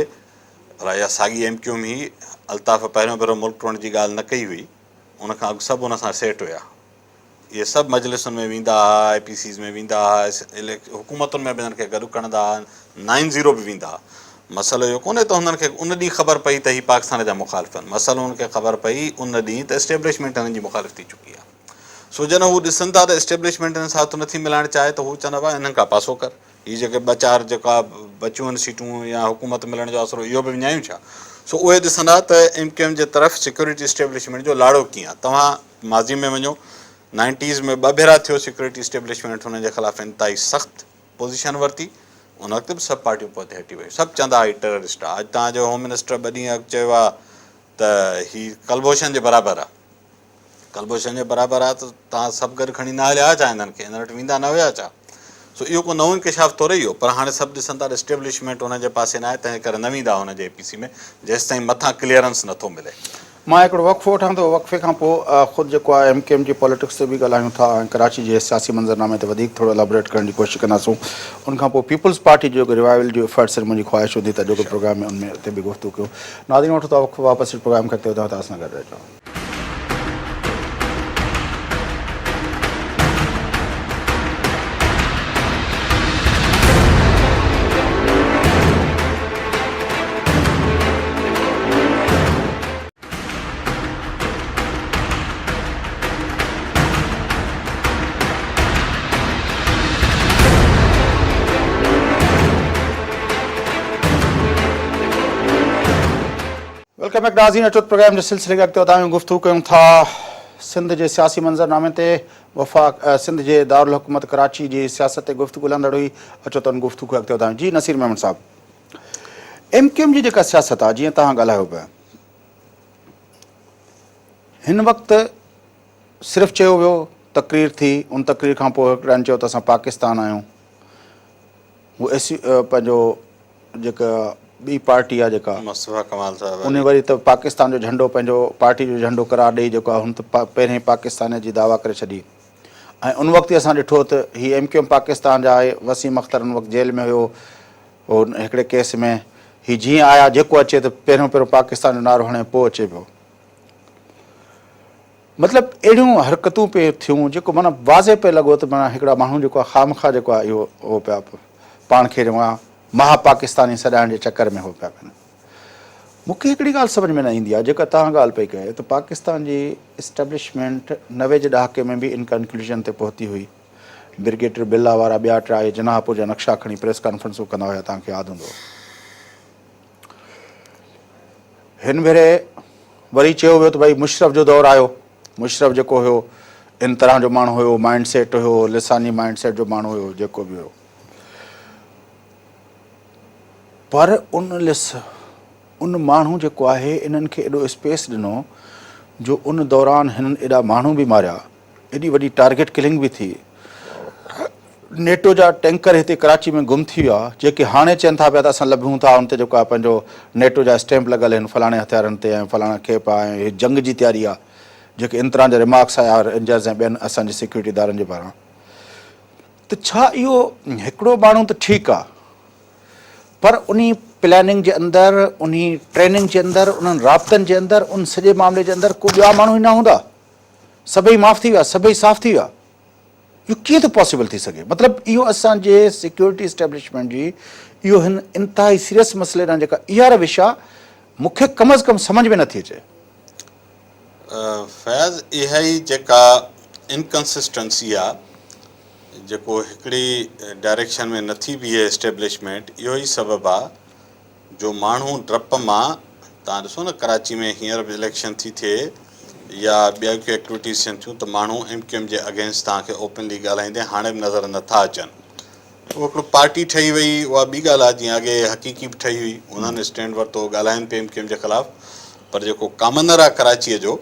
भला इहा साॻी MQM ई अल्ताफ़ पहिरियों भेरो मुल्क टुरण जी ॻाल्हि न कई हुई, उनखां अॻु सभु उन सां सेट हुया। इहे सभु मजलिसुनि में वेंदा हुआ, APCs में वेंदा हुआ, हुकूमतुनि में बि हिननि खे गॾु खणंदा हुआ, 9-0 बि वेंदा हुआ। मसइलो इहो कोन्हे त हुननि खे उन ॾींहुं ख़बर पई त हीअ पाकिस्तान जा मुख़ालिफ़ आहिनि, मसइलो हुननि खे ख़बर पई उन ॾींहुं त इस्टेब्लिशमेंट हिननि जी मुख़ालिफ़ थी चुकी आहे। सो जॾहिं हू ॾिसनि था त इस्टेब्लिशमेंट हिन साथ नथी मिलाइणु चाहे त हू चवंदा हुआ हिननि खां पासो कर, हीअ जेके 2-4 जेका बचियूं आहिनि सीटूं या हुकूमत मिलण जो आसिरो, इहो बि विञायूं छा? सो उहे ॾिसंदा त MQM जे तरफ़ सिक्योरिटी इस्टेब्लिशमेंट जो लाड़ो कीअं आहे। तव्हां माज़ी में वञो, 90s में 2 भेरा थियो सिक्योरिटी इस्टेब्लिशमेंट हुनजे ख़िलाफ़ु इंतिहाई सख़्तु पोज़ीशन वरिती, उन वक़्तु बि सभु पार्टियूं पोइ हटी वियूं, सभु चवंदा हुआ हीअ टेररिस्ट आहे। अॼु तव्हांजो होम मिनिस्टर 2 ॾींहं अॻु चयो आहे त हीअ कलभूषण जे बराबरि आहे, कलभूषण जे बराबरि आहे, त तव्हां सभु गॾु खणी न हलिया छा हिननि खे, हिन वटि वेंदा न हुया छा? सो इहो को नओं इंकिशाफ़ थोरे ई हो, पर हाणे सभु ॾिसनि था इस्टेब्लिशमेंट हुनजे पासे न आहे, तंहिं करे न वेंदा हुनजे APC में जेसि ताईं मथां क्लियरेंस नथो मिले। मां हिकिड़ो वक़फ़ो वठां थो, वक़फ़े खां पोइ ख़ुदि जेको आहे MQM जी पॉलिटिक्स ते बि ॻाल्हायूं था ऐं कराची जे सियासी मंज़रनामे ते वधीक थोरो एलेबोरेट करण जी कोशिशि कंदासूं। उनखां पोइ पीपल्स पार्टी जो जेको रिवाइवल जो एफर्ट्स आहिनि, मुंहिंजी ख़्वाहिश हूंदी त जेको प्रोग्राम में उनमें उते बि गुफ़्तगू कयो। नाज़रीन वठो था वक़्फ़ो, वापसि प्रोग्राम करते हुए तव्हां सां गॾु रहिजो। वेलकम बैक नाज़रीन, अचो प्रोग्राम जे सिलसिले खे अॻिते वधायूं, गुफ़्तगू कयूं था सिंध जे सियासी मंज़रनामे ते। सिंध जे दारुल हुकूमत कराची जी सियासत ते गुफ़्तगू हलंदड़ हुई, अचो त गुफ़्तगू खे अॻिते वधायूं। जी नसीर मेमन साहब, MQM जी जेका सियासत आहे, जीअं तव्हां ॻाल्हायो पिया, हिन वक़्तु सिर्फ़ु चयो वियो, तक़रीर थी, उन तक़रीर खां पोइ हिकिड़नि चयो त असां पाकिस्तान आहियूं, वो पंहिंजो जेका ॿी पार्टी आहे जेका मुस्तफ़ा कमाल साहब उन वरी त पाकिस्तान जो झंडो पंहिंजो पार्टी जो झंडो करार ॾेई जेको आहे हुन त पहिरें पाकिस्तान जी दावा करे छॾी ऐं उन वक़्तु असां ॾिठो त हीअ MQM पाकिस्तान जा आहे। वसीम अख्तर उन वक़्तु जेल में हुयो हो हिकिड़े केस में। हीअ जीअं आया जेको अचे त पहिरियों पाकिस्तान जो नारो हणे पोइ अचे पियो। मतिलबु अहिड़ियूं हरकतूं पियूं थियूं जेको माना वाज़े पियो लॻो त माना हिकिड़ा माण्हू जेको आहे ख़ामख़ा जेको आहे इहो हो पिया पाण खे महापाकिस्तानी सॾाइण जे चकर में हो पिया कनि। मूंखे हिकिड़ी ॻाल्हि सम्झ में न ईंदी आहे जेका तव्हां ॻाल्हि पई कयो त पाकिस्तान जी इस्टेब्लिशमेंट 90 जे ॾहाके में बि इन कंक्लूजन ते पहुती हुई। ब्रिगेडियर बिरला वारा ॿिया टे जनाहपुर जा नक्शा खणी प्रेस कॉन्फ्रेंसूं कंदा हुया, तव्हांखे यादि हूंदो। हिन भेरे वरी चयो वियो त भई मुशरफ जो दौरु आयो। मुशरफ जेको हुयो इन तरह जो माण्हू हुयो, माइंड सेट हुयो, लिसानी माइंड सेट जो माण्हू हुयो जेको बि हुयो। पर उन माण्हू जेको आहे इन्हनि खे एॾो स्पेस ॾिनो जो उन दौरान हिननि एॾा माण्हू बि मारिया, एॾी वॾी टारगेट किलिंग बि थी। नेटो जा टैंकर हिते कराची में गुम थी विया जेके हाणे चवनि था पिया त असां लभूं था उन ते जेको आहे पंहिंजो नेटो जा स्टैम्प लॻल आहिनि फलाणे हथियारनि ते ऐं फलाणा खेप आहे, हीअ जंग जी तयारी आहे, जेके इन तरह जा रिमार्क्स आया रेंजर्स ऐं ॿियनि असांजे सिक्योरिटी इदारनि जे पारां। त छा इहो हिकिड़ो माण्हू त ठीकु आहे, पर उन प्लैनिंग जे अंदरि, उन ट्रेनिंग जे अंदरि, उन्हनि राब्तनि जे अंदरि, उन सॼे मामले जे अंदरि को ॿिया माण्हू ई न हूंदा? सभई माफ़ थी विया, सभई साफ़ थी विया? इहो कीअं थो पॉसिबल थी सघे? मतिलबु इहो असांजे सिक्योरिटी इस्टेब्लिशमेंट जी इहो हिन इंतिहाई सीरियस मसइले ॾांहुं जेका इहा रविश आहे मूंखे कम अज़ कम सम्झ में नथी अचे। फैज़ इहा ई जेका इनकंसिस्टेंसी आहे जेको हिकिड़ी डायरेक्शन में नथी बीहे इस्टेब्लिशमेंट, इहो ई सबबु आहे जो माण्हू डप मां, तव्हां ॾिसो न कराची में हींअर बि इलेक्शन थी थिए या ॿिया के एक्टिविटीज़ थियनि थियूं त माण्हू MQM जे अगेंस्ट तव्हांखे ओपनली ॻाल्हाईंदे हाणे बि नज़र नथा अचनि। उहो हिकिड़ो पार्टी ठही वई, उहा ॿी ॻाल्हि आहे, जीअं अॻे हक़ीक़ी बि ठही हुई, उन्हनि स्टैंड वरितो, ॻाल्हाइनि पिए MQM जे ख़िलाफ़ु। पर जेको कामनर आहे कराचीअ जो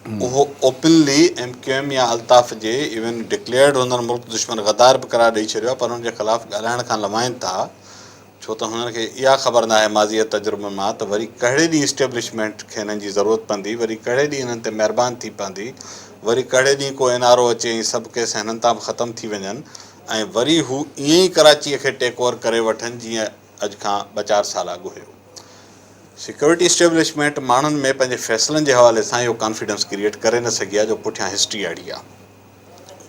उहो ओपनली MQM या अल्ताफ़ जे इवन डिक्लेयर्ड हुननि मुल्क दुश्मन गद्दार बि करार ॾेई छॾियो आहे, पर हुनजे ख़िलाफ़ु ॻाल्हाइण खां लमाइनि था छो त हुननि खे इहा ख़बर न आहे माज़ी तजुर्बे मां त वरी कहिड़े ॾींहुं इस्टेब्लिशमेंट खे हिननि जी ज़रूरत पवंदी, वरी कहिड़े ॾींहुं हिननि ते महिरबानी थी पवंदी, वरी कहिड़े ॾींहुं को NRO अचे ऐं सभु केस हिननि तां बि ख़तमु थी वञनि ऐं वरी हू ईअं ई कराचीअ खे टेक ओवर करे वठनि जीअं अॼु खां 2-4 साल अॻु हुयो। सिक्योरिटी इस्टेब्लिशमेंट माण्हुनि में पंहिंजे फ़ैसिलनि जे हवाले सां इहो कॉन्फिडेंस क्रिएट करे न सघी आहे जो पुठियां हिस्ट्री अहिड़ी आहे।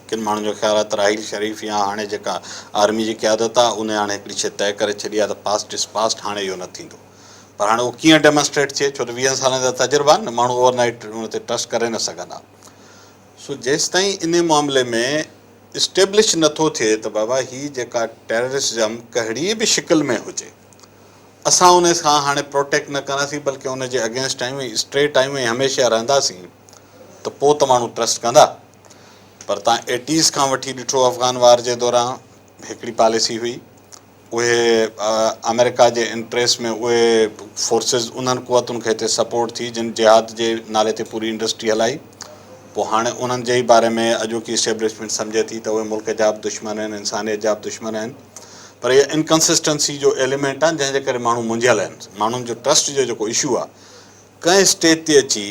किन माण्हुनि जो ख़्यालु आहे त राहिल शरीफ़ या हाणे जेका आर्मी जी क़यादत आहे उन हाणे हिकिड़ी शइ तइ करे छॾी आहे त पास्ट इज़ पास्ट, हाणे इहो न थींदो। पर हाणे उहो कीअं डेमोन्स्ट्रेट थिए, छो त 20 सालनि जा तजुर्बा आहिनि न, माण्हू ओवरनाइट उन ते ट्रस्ट करे न सघंदा। सो जेसिताईं इन मामले में इस्टेब्लिश नथो थिए त बाबा हीअ जेका टेररिज़म कहिड़ी बि शिकिल में हुजे, असां उन सां हाणे प्रोटेक्ट न कंदासीं बल्कि उन जे अगेंस्ट टाइम स्ट्रेट टाइम में हमेशह रहंदासीं त पोइ त माण्हू ट्रस्ट कंदा। पर तव्हां 80s खां वठी ॾिठो अफ़गान वार जे दौरान हिकिड़ी पॉलिसी हुई, उहे अमेरिका जे इंट्रेस्ट में उहे फोर्सिस उन्हनि क़ुवतुनि खे हिते सपोर्ट थी जिन जिहाद जे नाले ते पूरी इंडस्ट्री हलाई। पोइ हाणे उन्हनि जे ई बारे में अॼोकी इस्टेब्लिशमेंट सम्झे थी त उहे मुल्क जा बि दुश्मन आहिनि, इंसानियत जा बि दुश्मन आहिनि। पर इहा इनकंसिस्टेंसी जो एलिमेंट आहे जंहिंजे करे माण्हू मुंझियल आहिनि। माण्हुनि जो ट्रस्ट जो जेको इशू आहे, कंहिं स्टेज ते अची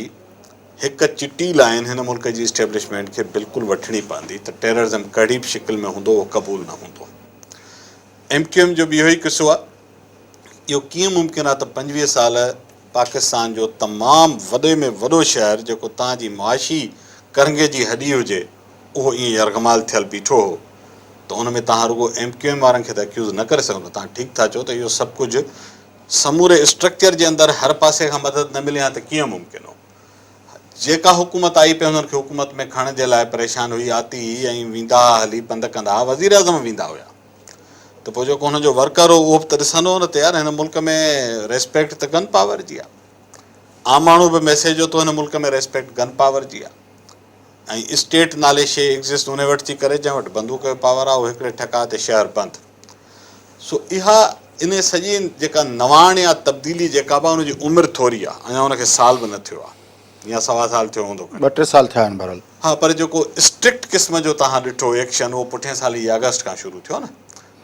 हिकु चिटी लाइन हिन मुल्क जी इस्टेब्लिशमेंट खे बिल्कुलु वठणी पवंदी त टेररिज़म कहिड़ी बि शिकिल में हूंदो उहो क़बूल न हूंदो। MQM जो बि इहो ई किसो आहे। इहो कीअं मुमकिन आहे त 25 साल पाकिस्तान जो तमामु वॾे में वॾो शहर जेको तव्हांजी मुआशी करंगे जी हॾी हुजे उहो ईअं यरगमाल थियल बीठो हो, त उन में तव्हां रुॻो MQM वारनि खे त एक्यूज़ न करे सघंदो। तव्हां ठीकु था चओ त इहो सभु कुझु समूरे स्ट्रक्चर जे अंदरि हर पासे खां मदद न मिले हा त कीअं मुमकिन हो। जेका हुकूमत आई पे हुननि खे हुकूमत में खणण जे लाइ परेशान हुई, आती ऐं वेंदा हली पंध कंदा, वज़ीर आज़म वेंदा हुया, त पोइ जेको हुनजो वर्कर हो उहो बि त ॾिसंदो न त यार हिन मुल्क में रेस्पेक्ट त गन पावर जी आहे। आम माण्हू बि मैसेज हो त हिन मुल्क में रेस्पेक्ट गन पावर जी आहे ऐं स्टेट नाले शइ एग्ज़िस्ट उन वटि थी करे जंहिं वटि बंदूक जो पावर आहे उहो हिकिड़े ठका ते शहर बंदि। सो इहा इन सॼी जेका नवाण या तब्दीली जेका बि उनजी उमिरि थोरी आहे, अञा उनखे साल बि न थियो आहे या 1.25 साल थियो हूंदो, 2-3 साल थिया आहिनि भरियल। हा, पर जेको स्ट्रिक्ट क़िस्म जो तव्हां ॾिठो एक्शन उहो पुठियां साल ई अगस्त खां शुरू थियो न।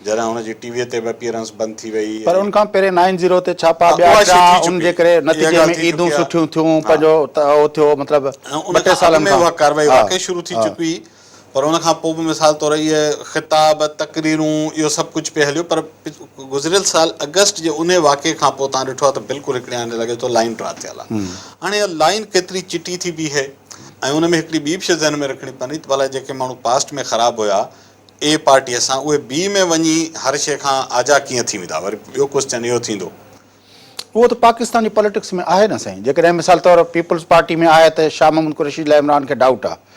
जॾहिं हुनजी टीवीअ ते बि अपीयरेंस बंदि थी वई पर उनखां पहिरें 9-0 ते छापा हा, ॿिया उहा शइ थिया थी उन चुकी। जे करे इहा नतीजे ॻाल्हि में थी ईदूं चुकी आहे। सुठियूं थियूं पंहिंजो उहो थियो मतिलबु उन 2-3 खां अॻु सालनि में खां उहा कार्रवाई हा, वाक़ई शुरू थी हा। चुकी हुई पर उन खां पोइ बि मिसाल तौरु इहे ख़िताब तक़रीरूं इहो सभु कुझु पियो हलियो पर गुज़िरियल साल अगस्त जे उन वाक़े खां पोइ तव्हां ॾिठो आहे त बिल्कुलु हिकिड़े हाणे लॻे थो लाइन ड्रा थियल आहे। हाणे इहा लाइन केतिरी चिटी थी बीहे ऐं उन में हिकिड़ी ॿी बि शइ ज़हन में रखणी पवंदी त भला जेके माण्हू पास्ट में ख़राबु हुया ए पार्टीअ सां उहे बी में वञी हर शइ खां आजा कीअं थी वेंदा वरी ॿियो क्वेश्चन इहो थींदो उहो त पाकिस्तान जी पॉलिटिक्स में आहे न साईं। जेकॾहिं मिसाल तौरु पीपल्स पार्टी में आहे त शाह महमूद कुरैशी लाइ इमरान खे डाउट आहे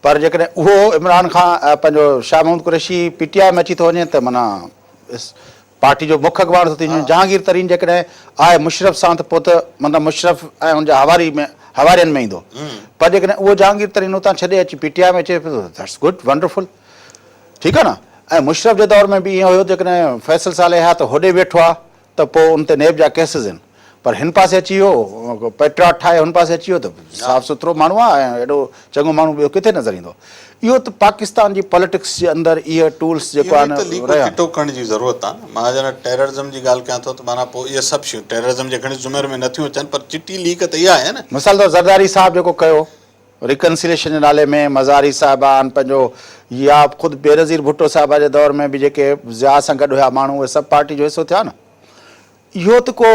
पर जेकॾहिं उहो इमरान खां पंहिंजो शाह महमूद कुरैशी PTI में अची थो वञे त माना पार्टी जो मुख्य अख़बार थो थी वञे। जहांगीर तरीन जेकॾहिं आहे मुशरफ सां त पोइ त मतिलबु मुशरफ ऐं हुनजा हवारियुनि में ईंदो पर जेकॾहिं उहो जहांगीर तरीन उतां छॾे अची PTI में अचे पियो दैट्स गुड वंडरफुल ठीकु आहे न। ऐं मुशरफ जे दौर में बि ईअं हुयो जेकॾहिं फैसल सालेहा त होॾे वेठो आहे त पोइ उन ते नेब जा केसिस आहिनि पर हिन पासे अची वियो पेट्रियाट ठाहे हुन पासे अची वियो त साफ़ु सुथिरो माण्हू आहे ऐं एॾो चङो माण्हू ॿियो किथे नज़र ईंदो। इहो त पाकिस्तान जी पॉलिटिक्स जे अंदरि इहे टूल्स जेको आहे न रहिया किटो करण जी ज़रूरत आहे। मां जॾहिं टेररिज़म जी ॻाल्हि कयां थो त माना पोइ इहे सभु शयूं टेररिज़म जे खणी ज़ुमेर में नथियूं अचनि पर चिटी लीक त इहा आहे न। मिसाल तौरु ज़रदारी साहिबु जेको कयो रिकन्सिलेशन जे नाले में मज़ारी साहिबान पंहिंजो या ख़ुदि बेनज़ीर भुट्टो साहिबा जे दौर में बि जेके ज़िया सां गॾु हुया माण्हू उहे सभु पार्टी जो हिसो थिया न। इहो त को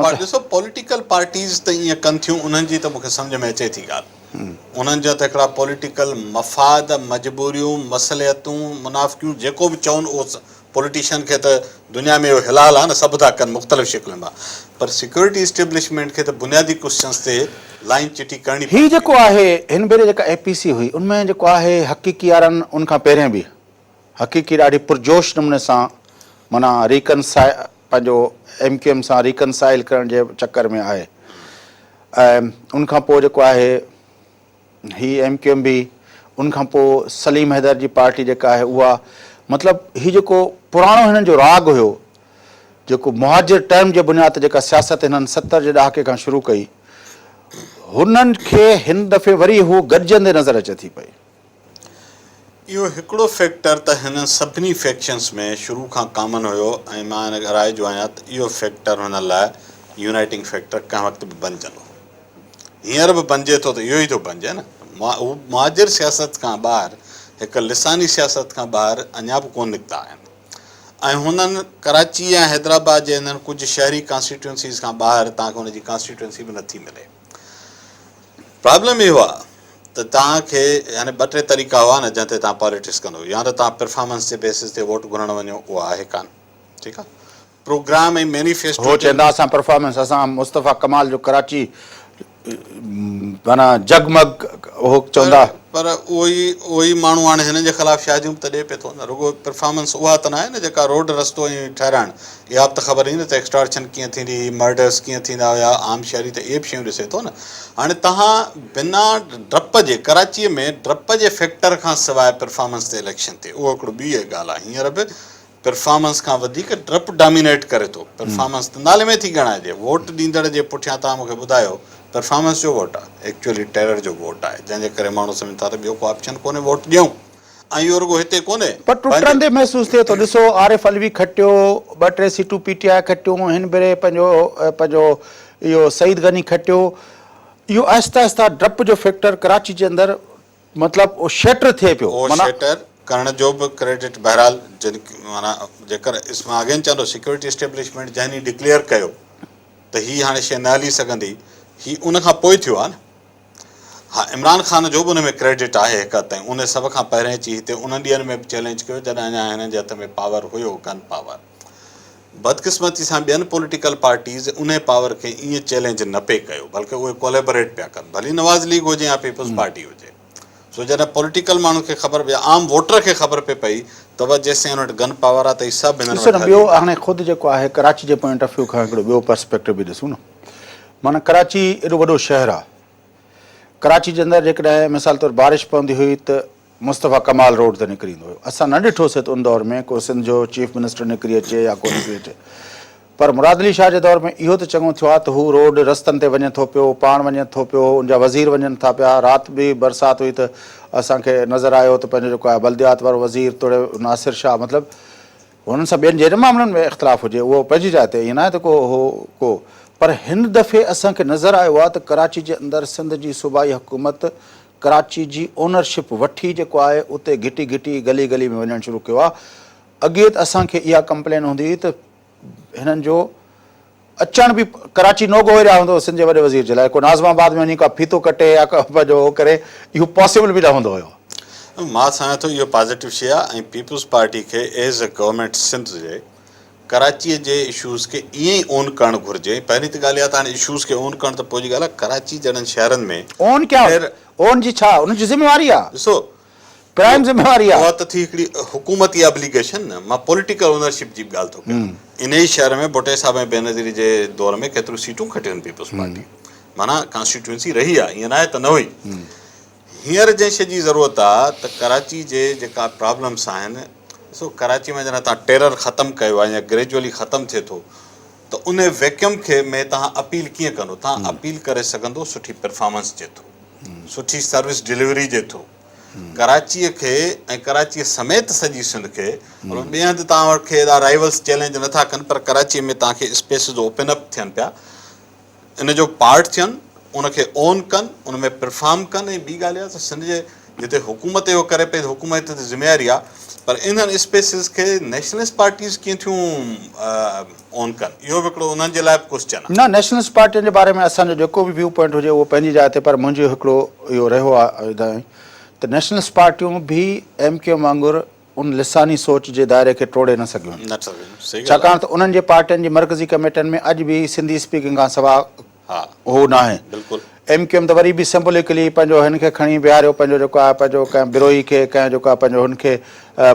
ॾिसो पॉलिटिकल पार्टीज़ त ईअं कनि थियूं उन्हनि जी त मूंखे सम्झ में अचे थी ॻाल्हि उन्हनि जा त हिकिड़ा पॉलिटिकल मफ़ाद मजबूरियूं मसलियतूं मुनाफ़िक़ूं जेको बि चवनि उहो पॉलिटिशियन खे त दुनिया में इहो हिलाल आहे न सभु था कनि मुख़्तलिफ़ शिकिलुनि मां पर सिक्योरिटी इस्टेब्लिशमेंट खे त बुनियादी क्वेश्चन्स ते लाइन चिटी करणी हीउ जेको आहे हिन भेरे जेका APC हुई उनमें जेको आहे हक़ीक़ी वारनि उनखां पहिरियों बि हक़ीक़ी ॾाढी पुरजोश नमूने सां माना पंहिंजो MQM सां रिकनसाइल करण जे चकर में आहे ऐं उनखां पोइ जेको आहे हीअ MQM बि उनखां पोइ सलीम हैदर जी पार्टी जेका आहे उहा मतिलबु हीउ जेको पुराणो हिननि जो राग हुयो जेको मुहाजिर टर्म जे बुनियाद ते जेका सियासत हिननि 70 जे ॾहाके खां शुरू कई हुननि खे हिन दफ़े वरी हू गॾिजंदे नज़र अचे थी पई। इहो हिकिड़ो फैक्टर त हिन सभिनी फैक्शन्स में शुरू खां कॉमन हुयो ऐं मां हिन राय जो आहियां त इहो फैक्टर हुन लाइ यूनाइटिंग फैक्टर कंहिं वक़्तु बि बणिजंदो हींअर बि बणिजे थो त इहो ई थो बणिजे न। हू मुहाजिर सियासत खां ॿाहिरि हिकु लिसानी सियासत खां ॿाहिरि अञा बि कोन निकिता आहिनि ऐं हुननि कराची ऐं हैदराबाद जे हिननि कुझु शहरी कॉन्स्टिट्यूंसीज़ खां ॿाहिरि तव्हांखे हुनजी कॉन्स्टिट्यूंसी बि नथी मिले। प्रॉब्लम इहो आहे त तव्हांखे यानी 2-3 तरीक़ा हुआ न जंहिं ते तव्हां पॉलिटिक्स कंदो या त तव्हां परफॉर्मेंस जे बेसिस ते वोट घुरण वञो उहो आहे कान ठीकु आहे। प्रोग्राम ऐं मैनिफेस्टो हो चवंदा असां परफॉर्मेंस असां मुस्तफ़ा कमाल जो कराची माना जगमग उहो चवंदा पर उहो ई माण्हू हाणे हिननि जे ख़िलाफ़ु शादियूं त ॾिए पियो थो न रुॻो परफॉर्मेंस उहा त न आहे न जेका रोड रस्तो ऐं ठहिराइणु इहा बि त ख़बर ई न त एक्सटॉर्शन कीअं थींदी मर्डर्स कीअं थींदा हुया आम शहरी त इहे बि शयूं ॾिसे थो न। हाणे तव्हां बिना डप जे कराचीअ में डप जे फैक्टर खां सवाइ परफॉर्मेंस ते इलेक्शन ते उहो हिकिड़ो ॿी ॻाल्हि आहे। हींअर बि परफॉर्मेंस खां वधीक डप डोमिनेट करे थो। परफॉर्मेंस त नाले में थी ॻणाइजे वोट ॾींदड़ जे पुठियां तव्हां मूंखे ॿुधायो परफॉर्मेंस जो वोट आहे एक्चुअली टेरर जो वोट आहे जंहिंजे करे माण्हू सम्झनि था त ॿियो को ऑप्शन कोन्हे वोट ॾियूं ऐं इहो रुॻो हिते कोन्हे पर टुटंदे महसूसु थिए थो। ॾिसो आरिफ अलवी खटियो 2-3 सीटूं PTI खटियूं हिन भेरे पंहिंजो इहो सईद गनी खटियो। इहो आहिस्ता आहिस्ता डप जो फैक्टर कराची जे अंदरि मतिलबु शेटर थिए पियो उहो शेटर करण जो बि क्रेडिट बहरहाल माना जेकर मां अगेन चवंदो सिक्योरिटी इस्टेब्लिशमेंट जंहिं ॾींहुं डिक्लेयर कयो त हीअ हाणे शइ न हली सघंदी ही उन खां पोइ थियो आहे न। हा इमरान ख़ान जो बि उन में क्रेडिट आहे हिकु हद ताईं उन सभ खां पहिरियों अची हिते उन ॾींहंनि में बि चैलेंज कयो जॾहिं अञा हिननि जे हथ में पावर हुयो गन पावर। बदकिस्मती सां ॿियनि पॉलिटिकल पार्टीज़ उन पावर खे ईअं चैलेंज न पे कयो बल्कि उहे कोलेबोरेट पिया कनि भली नवाज़ लीग हुजे या पीपल्स पार्टी हुजे। सो जॾहिं पॉलिटिकल माण्हू खे ख़बर पई आम वोटर खे ख़बर पई पई त बसि जेसिताईं हुन वटि गन पावर आहे त हीअ सभु हिननि वटि ॿियो हाणे ख़ुदि जेको आहे कराची जे पॉइंट ऑफ व्यू खां हिकिड़ो ॿियो पर्सपेक्टिव बि ॾिसूं न। माना कराची एॾो वॾो शहरु आहे कराची जे अंदरि जेकॾहिं मिसाल तौरु बारिश पवंदी हुई त मुस्तफ़ा कमाल रोड ते निकिरी ईंदो हुयो। असां न ॾिठोसीं त उन दौर में को सिंध जो चीफ मिनिस्टर निकिरी अचे या को निकिरी अचे पर मुराद अली शाह जे दौर में इहो त चङो थियो आहे त हू रोड रस्तनि ते वञे थो पियो पाण वञे थो पियो उनजा वज़ीर वञनि था पिया। राति बि बरसाति हुई त असांखे नज़र आयो त पंहिंजो जेको आहे बल्दियात वारो वज़ीर तोड़े नासिर शाह मतिलबु हुननि सां ॿियनि जहिड़े मामलनि में इख़्तिलाफ़ हुजे उहो पंहिंजी जाइ ते, ईअं न आहे त को पर हिन दफ़े असांखे नज़र आयो आहे त कराची जे अंदरि सिंध जी सूबाई हुकूमत कराची जी ओनरशिप वठी जेको आहे उते घिटी घिटी गली गली में वञणु शुरू कयो आहे। अॻे त असांखे इहा कंप्लेन हूंदी हुई त हिननि जो अचण बि कराची नो गो एरिया हूंदो सिंध जे वॾे वज़ीर जे लाइ, को नाज़माबाद में वञी का फीतो कटे या पंहिंजो उहो करे, इहो पॉसिबल बि न हूंदो हुयो। मां सम्झां थो इहो पॉज़िटिव शइ आहे ऐं पीपल्स पार्टी खे एज़ अ गवर्नमेंट सिंध जे कराचीअ जे इशूज़ खे ईअं ई ओन करणु घुरिजे। पहिरीं त ॻाल्हि इहा त हाणे इशूज़ खे ओन करणु त पोइ जी ॻाल्हि आहे, कराची जहिड़नि शहरनि में ओन क्या ओन जी छा उनजी ज़िमेवारी आहे, ॾिसो प्राइम ज़िमेवारी आहे, उहा त थी हिकिड़ी हुकूमती एब्लिगेशन न। मां पॉलिटिकल ओनरशिप जी बि ॻाल्हि थो कयां। इन ई शहर में भुट्टे साहब ऐं बेनज़ीर जे दौर में केतिरियूं सीटूं खटियूं आहिनि पीपल्स पार्टी, माना कॉन्स्टिट्यूंसी रही आहे, ईअं न आहे त न हुई। हींअर जंहिं शइ जी ज़रूरत आहे त कराची जे जेका प्रॉब्लम्स आहिनि, ॾिसो कराची में जॾहिं तव्हां टेरर ख़तमु कयो आहे या ग्रेजुअली ख़तमु थिए थो त उन वैक्यूम खे में तव्हां अपील कीअं कंदो? तव्हां अपील करे सघंदो सुठी परफॉर्मेंस जे थ्रू, सुठी सर्विस डिलीवरी जे थ्रू। कराचीअ खे ऐं कराचीअ समेत सॼी सिंध खे, ॿिए हंधि तव्हां वटि एॾा राइवल्स चैलेंज नथा कनि, पर कराचीअ में तव्हांखे स्पेसिस ओपन अप थियनि पिया, इन जो पार्ट थियनि, उनखे ओन कनि, उन में परफॉर्म कनि। ऐं ॿी ॻाल्हि आहे त सिंध जे जिते हुकूमत इहो करे पई, हुकूमत ते ज़िम्मेवारी आहे, पर इन्हनि स्पेसिस खे नेशनलिस्ट पार्टीज़ कीअं थियूं ओन कनि, इहो बि हिकिड़ो उन्हनि जे लाइ क्वेश्चन आहे। न नेशनलिस्ट पार्टियुनि जे बारे में असांजो जेको बि व्यू पॉइंट हुजे उहो पंहिंजी जाइ ते, पर मुंहिंजो हिकिड़ो इहो रहियो आहे त नेशनलिस्ट पार्टियूं बि MQ वांगुरु उन लिसानी सोच जे दायरे खे टोड़े न सघियूं, छाकाणि त उन्हनि जे पार्टियुनि जी मर्कज़ी कमेटियुनि में अॼु बि सिंधी स्पीकिंग खां सवाइ उहो न आहे। MQ त वरी बि सिंबॉलिकली पंहिंजो हिन खे खणी बीहारियो, पंहिंजो जेको आहे पंहिंजो कंहिं बिरोही खे, कंहिं जेको आहे पंहिंजो हुनखे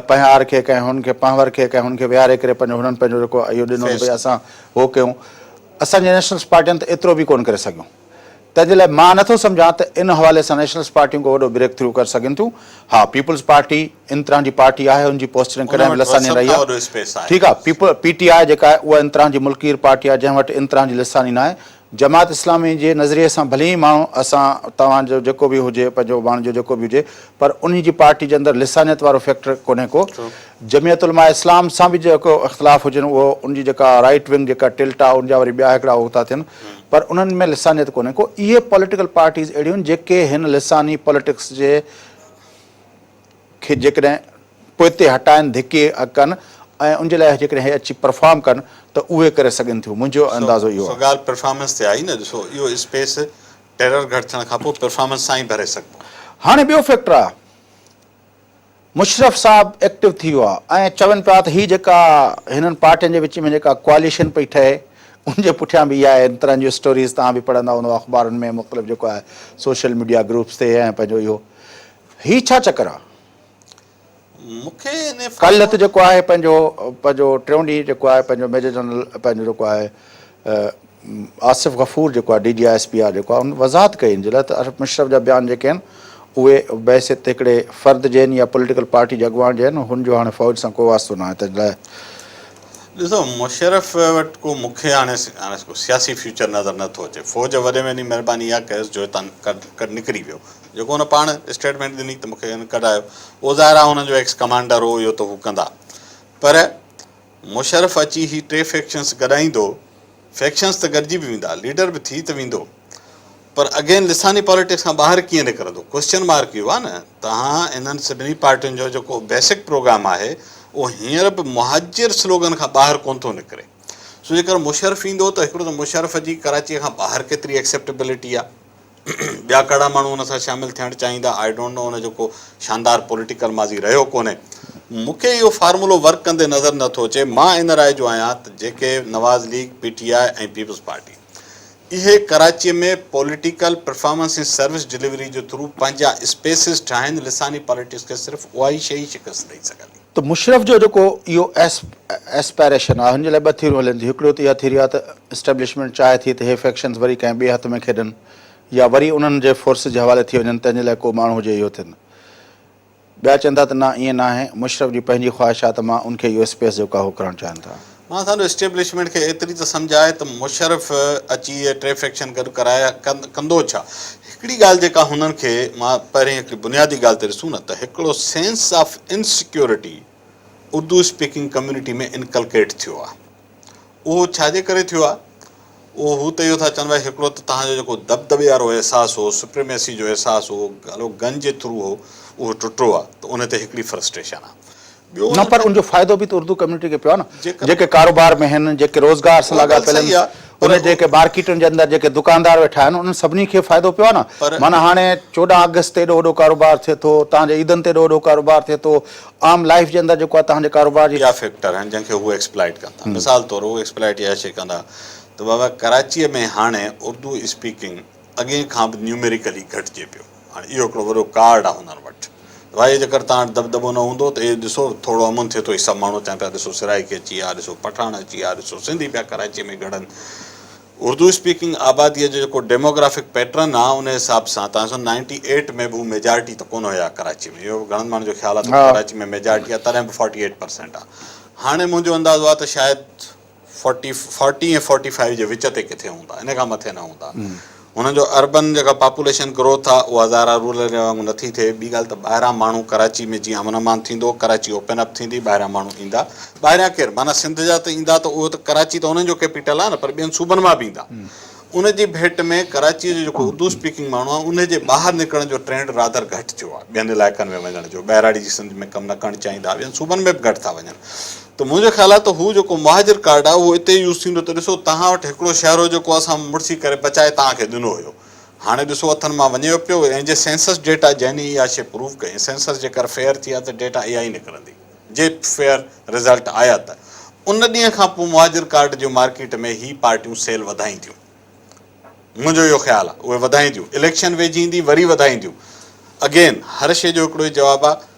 पंहार खे, कंहिं हुनखे पंवर खे, कंहिं हुनखे विहारे करे पंहिंजो हुननि पंहिंजो जेको इहो ॾिनो भई असां उहो कयूं। असांजे नेशनलिस्ट पार्टियुनि त एतिरो बि कोन करे सघियूं। तंहिंजे लाइ मां नथो सम्झां त इन हवाले सां नेशनलिस्ट पार्टियूं को वॾो ब्रेक थ्रू करे सघनि थियूं। हा, पीपल्स पार्टी इन तरह जी पार्टी आहे, हुनजी पोस्टरिंग कॾहिं बि लिसानी रही आहे, ठीकु आहे। PTI जेका आहे उहा इन तरह जी मुल्कीर पार्टी आहे जंहिं वटि इन तरह जी लिसानी न आहे। जमात इस्लामी जे नज़रिए सां भले ई माण्हू असां तव्हांजो जेको बि हुजे, पंहिंजो पाण जो जेको बि हुजे, पर उन जी पार्टी जे अंदरि लिसानियत वारो फैक्टर कोन्हे को। जमियत उलमा इस्लाम सां बि जेको इख़्तिलाफ़ हुजनि उहो उनजी जेका राइट विंग जेका टिल्ट आहे उनजा वरी ॿिया हिकिड़ा उहो था थियनि, पर उन्हनि में लिसानियत कोन्हे को। इहे पॉलिटिकल पार्टीज़ अहिड़ियूं आहिनि जेके हिन लिसानी पॉलिटिक्स जे खे जेकॾहिं पोइ हिते हटाइनि, धिके कनि ऐं उनजे लाइ जेकॾहिं हे अची परफॉर्म कनि त उहे करे सघनि थियूं। मुंहिंजो अंदाज़ो इहो आहे। ॻाल्हि परफॉर्मेंस ते आई न, ॾिसो इहो स्पेस टेरर घटि थियण खां पोइ परफॉर्मेंस सां ई भरे सघिबो। हाणे ॿियो फैक्टर आहे, मुशरफ साहिबु एक्टिव थी वियो आहे ऐं चवनि पिया त हीअ जेका हिननि पार्टियुनि जे विच में जेका कोalition पई ठहे उनजे पुठियां बि इहा इन तरह जूं स्टोरीज़ तव्हां बि पढ़ंदा हूंदव अख़बारुनि में, मुख़्तलिफ़ जेको आहे सोशल मीडिया ग्रुप्स ते ऐं पंहिंजो इहो हीअ छा चकर आहे? मूंखे कल्ह त जेको आहे पंहिंजो टियों ॾींहुं जेको आहे पंहिंजो मेजर जनरल पंहिंजो जेको आहे आसिफ़ गफ़ूर जेको आहे DGISP जेको आहे उन वज़ाहत कई जे लाइ त मुशरफ जा बयान जेके आहिनि उहे बहसियत हिकिड़े फ़र्द जे आहिनि या पॉलिटिकल पार्टी जे अॻुवान जे आहिनि, हुनजो हाणे फ़ौज सां को वास्तो न आहे। तंहिंजे लाइ ॾिसो मुशरफ वटि को मूंखे हाणे को सियासी फ्यूचर नज़र नथो अचे। फ़ौज वॾे में महिरबानी इहा कयोसि जो हितां निकिरी वियो, जेको हुन पाण स्टेटमेंट ॾिनी त मूंखे कढायो, उहो ज़ाहिर आहे हुनजो एक्स कमांडर हो, इहो त हू कंदा। पर मुशरफ अची ही 3 फैक्शंस गॾाईंदो, फैक्शंस त गॾिजी बि वेंदा, लीडर बि थी त वेंदो, पर अगेन लिसानी पॉलिटिक्स खां ॿाहिरि कीअं निकिरंदो? क्वेश्चन मार्क इहो आहे न। तव्हां इन्हनि सभिनी पार्टियुनि जो जेको बेसिक प्रोग्राम आहे उहो हींअर बि मुहाजिर स्लोगन खां ॿाहिरि कोन थो निकिरे। सो जेकर मुशरफ ईंदो त हिकिड़ो त मुशरफ जी कराचीअ खां ॿाहिरि केतिरी एक्सेप्टेबिलिटी आहे, ॿिया कहिड़ा माण्हू हुन सां शामिलु थियणु चाहींदा, आई डोंट नो, हुन जेको शानदार पॉलिटिकल माज़ी रहियो कोन्हे। मूंखे इहो फार्मूलो वर्क कंदे नज़र नथो अचे। मां इन राय जो आहियां त जेके नवाज़ लीग, PTI ऐं पीपल्स पार्टी इहे कराचीअ में पॉलिटिकल परफॉर्मेंस ऐं सर्विस डिलीवरी जे थ्रू पंहिंजा स्पेसिस ठाहिनि, लिसानी पॉलिटिक्स खे सिर्फ़ु उहा ई शइ ई शिकस्त ॾेई सघंदी। त मुशरफ जो जेको इहो एस्पायरेशन आहे हुनजे लाइ 2 थियरियूं हलनि थियूं। हिकिड़ो त इहा थियरी आहे त इस्टेब्लिशमेंट चाहे थी त हे फैक्शन्स वरी कंहिं ॿिए हथ में खेॾनि या वरी उन्हनि जे फोर्स जे हवाले थी वञनि, तंहिंजे लाइ को माण्हू हुजे इहो थियनि। ॿिया चवंदा त न ईअं न आहे, मुशरफ जी पंहिंजी ख़्वाहिश आहे त मां उनखे इहो स्पेस जेको आहे उहो करणु चाहिनि था। मां असांजो स्टेब्लिशमेंट खे एतिरी त सम्झाए त मुशरफ अची इहे 3 फैक्शन गॾु कराया कंदो छा? हिकिड़ी ॻाल्हि जेका हुननि खे मां पहिरीं हिकिड़ी बुनियादी ॻाल्हि ते ॾिसूं न त हिकिड़ो sense of insecurity Urdu speaking community में इनकलकेट थियो आहे। उहो छाजे करे थियो आहे? उहो हू त इहो था चवनि भाई हिकिड़ो त तव्हांजो जेको दबदबे वारो अहसासु हो, सुप्रीमेसी जो अहसासु हो, हलो गन जे थ्रू हो, उहो टुटो आहे, त उन ते हिकिड़ी फ्रस्ट्रेशन आहे। ॿियो न पर उनजो फ़ाइदो बि त उर्दू कम्युनिटी खे पियो आहे न, जेकर- जेके कारोबार में आहिनि, जेके रोज़गार सां उहा ॻाल्हि लाॻापियल सही आहिनि, आहे, पर उन जेके मार्केटुनि जे अंदरि जेके दुकानदार वेठा आहिनि, उन्हनि सभिनी खे फ़ाइदो पियो आहे न। पर- माना हाणे 14 अगस्त ते एॾो वॾो कारोबार थिए थो, तव्हांजे ईदनि ते एॾो वॾो कारोबार थिए थो, आम लाइफ जे अंदरि जेको आहे तव्हांजे कारोबार जी इहा फैक्टर आहिनि जंहिंखे हू एक्सप्लाइट कनि था। मिसाल तौर उहो एक्सप्लाइट इहा शइ कंदा त बाबा कराचीअ में हाणे उर्दू स्पीकिंग अॻे खां बि न्यूमेरिकली घटिजे पियो। हाणे इहो हिकिड़ो वॾो कार्ड आहे हुननि वटि। भाई जेकर तव्हां दबदबो न हूंदो त इहो ॾिसो थोरो अमन थिए थो, इहे सभु माण्हू चवनि पिया ॾिसो सिराइकी अची आहे, ॾिसो पठान अची आहे, ॾिसो सिंधी पिया कराचीअ में घड़नि। उर्दू स्पीकिंग आबादीअ जो जेको डेमोग्राफिक पैटर्न आहे उन हिसाब सां तव्हां ॾिसो 98 में बि मेजॉरिटी त कोन हुया कराची में। इहो घणनि माण्हुनि जो ख़्यालु आहे त कराची में मेजॉरिटी आहे, तॾहिं बि 48% आहे। हाणे मुंहिंजो अंदाज़ो आहे त शायदि 40 ऐं 45 जे विच ते किथे हूंदा, इन खां मथे न हूंदा। हुननि जो अर्बन जेका पॉपुलेशन ग्रोथ आहे उहा ज़ारा रूरल एरिया वांगुरु नथी थिए। ॿी ॻाल्हि त ॿाहिरां माण्हू कराची में जीअं अमन अमान थींदो, कराची ओपन अप थींदी, ॿाहिरां माण्हू ईंदा। ॿाहिरियां केरु माना सिंध जा त ईंदा, त उहो त कराची त उन्हनि जो कैपिटल आहे न, पर ॿियनि सूबनि मां बि ईंदा। उन जी भेट में कराचीअ जो जेको उर्दू स्पीकिंग माण्हू आहे उन जे ॿाहिरि निकिरण जो ट्रेंड रादर घटि थियो आहे, ॿियनि इलाइक़नि में वञण जो। ॿाहिराड़ी जी सिंध में कमु न करणु चाहींदा, ॿियनि सूबनि में बि घटि था वञनि। त मुंहिंजो ख़्यालु आहे त हू जेको मुहाजिर कार्ड आहे उहो हिते यूज़ थींदो। त ॾिसो तव्हां वटि हिकिड़ो शहर हो जेको असां मुड़सी करे बचाए तव्हांखे ॾिनो हुयो, हाणे ॾिसो हथनि मां वञे पियो। ऐं जे सेंसस डेटा जंहिं ॾींहुं इहा शइ प्रूव कई, सेंसस जेकर फेयर थी आहे त डेटा इहा ई निकिरंदी, जे फेयर रिज़ल्ट आया त उन ॾींहं खां पोइ मुहाजिर कार्ड जो मार्केट में ही पार्टियूं सेल वधाईंदियूं। मुंहिंजो इहो ख़्यालु आहे, उहे वधाईंदियूं। इलेक्शन वेझी ईंदी वरी वधाईंदियूं। अगेन हर शइ जो हिकिड़ो ई जवाबु आहे।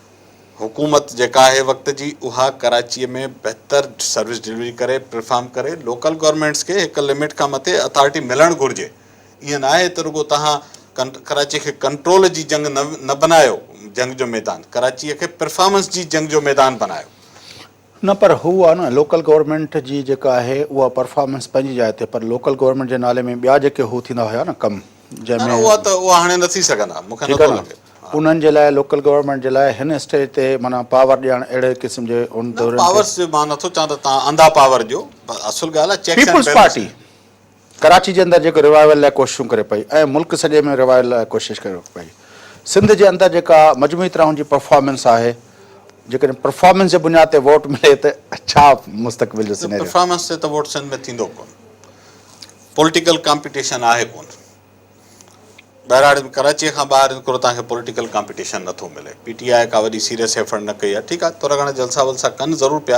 हुकूमत जेका आहे वक़्त जी, उहा कराचीअ में बहितर सर्विस डिलीवरी करे, परफॉर्म करे। लोकल गवर्नमेंट्स खे हिकु लिमिट खां मथे अथॉरिटी मिलणु घुरिजे। ईअं न आहे त रुॻो तव्हां कराची खे कंट्रोल जी जंग न बनायो, जंग जो मैदान, कराचीअ खे परफॉर्मेंस जी जंग जो मैदान बनायो। न, पर हू आहे न लोकल गवर्नमेंट जी जेका आहे उहा परफॉर्मेंस पंहिंजी जाइ ते, पर लोकल गवर्नमेंट जे नाले में ॿिया जेके हू थींदा हुया न कमु, जंहिंमें उहा हाणे न थी सघंदा, मूंखे ठीकु नथो आहे लॻे। न, उन्हनि जे लाइ लोकल गवर्नमेंट जे लाइ हिन स्टेज ते माना पावर ॾियणु अहिड़े क़िस्म जे उन पावर्स जो मां नथो चवां त तव्हां अंधा पावर ॾियो। असुल ॻाल्हि आहे चेक्स एंड पीपुल्स पार्टी कराची जे अंदरि जेको रिवाइवल लाइ कोशिशूं करे पई ऐं मुल्क सॼे में रिवाइवल लाइ कोशिशि करे पई। सिंध जे अंदरि जेका मजमूई तरह जी परफॉर्मेंस आहे, जेकॾहिं परफॉर्मेंस जे बुनियाद ते वोट मिले त छा मुस्तक़बिल जो सिनेरियो? परफॉर्मेंस ते त वोट सिंध में थींदो कोन, पॉलिटिकल कॉम्पिटिशन आहे कोन। ॿाहिरां कराचीअ खां ॿाहिरि हिकिड़ो तव्हांखे पॉलिटिकल कॉम्पिटिशन नथो मिले। PTI का वॾी सीरियस एफर्ट न कई आहे। ठीकु आहे, थोरा घणा जलसा वलसा कनि ज़रूरु पिया,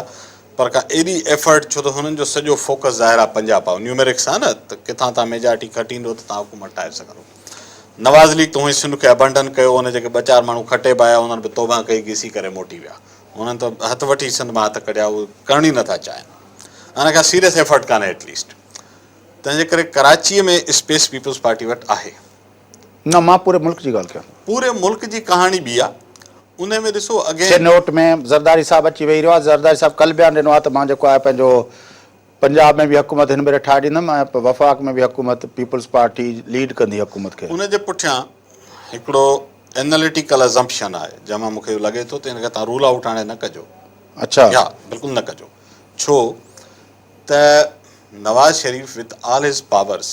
पर का एॾी एफर्ट, छो त हुननि जो सॼो फोकस ज़ाहिर आहे पंजाब आहे, न्यूमेरिक्स आहे न, त किथां तव्हां मेजॉरिटी खटी ईंदो त तव्हां हुकूमत ठाहे सघंदो। नवाज़ लीग त हुई सिंध खे अबंडन कयो, हुन जेके 2-4 माण्हू खटे पाया उन्हनि बि तौबा कई, घिसी करे मोटी विया। उन्हनि त हथु वठी सिंध मां हथु कढिया, उहे करण ई नथा चाहिनि। हाणे का सीरियस एफर्ट कान्हे एटलीस्ट। तंहिंजे करे कराचीअ में स्पेस पीपुल्स पार्टी वटि आहे। न, मां पूरे मुल्क जी ॻाल्हि कयां। पूरे मुल्क जी कहाणी ॿी आहे। उन में ॾिसो अॻे नोट में ज़रदारी साहिबु अची वेही रहियो आहे। ज़रदारी साहिबु कल्ह बयानु ॾिनो आहे त मां जेको आहे पंहिंजो पंजाब में बि हुकूमत हिन भेरे ठाहे ॾींदुमि ऐं वफ़ाक़ में बि हुकूमत पीपुल्स पार्टी लीड कंदी हुकूमत खे। उन जे पुठियां हिकिड़ो एनालिटिकल अज़म्पशन आहे, जंहिंमां मूंखे लॻे थो त हिनखे तव्हां रूल आउट हाणे न कजो। अच्छा, या बिल्कुलु न कजो। छो त नवाज़ शरीफ़ विद ऑल हिज पावर्स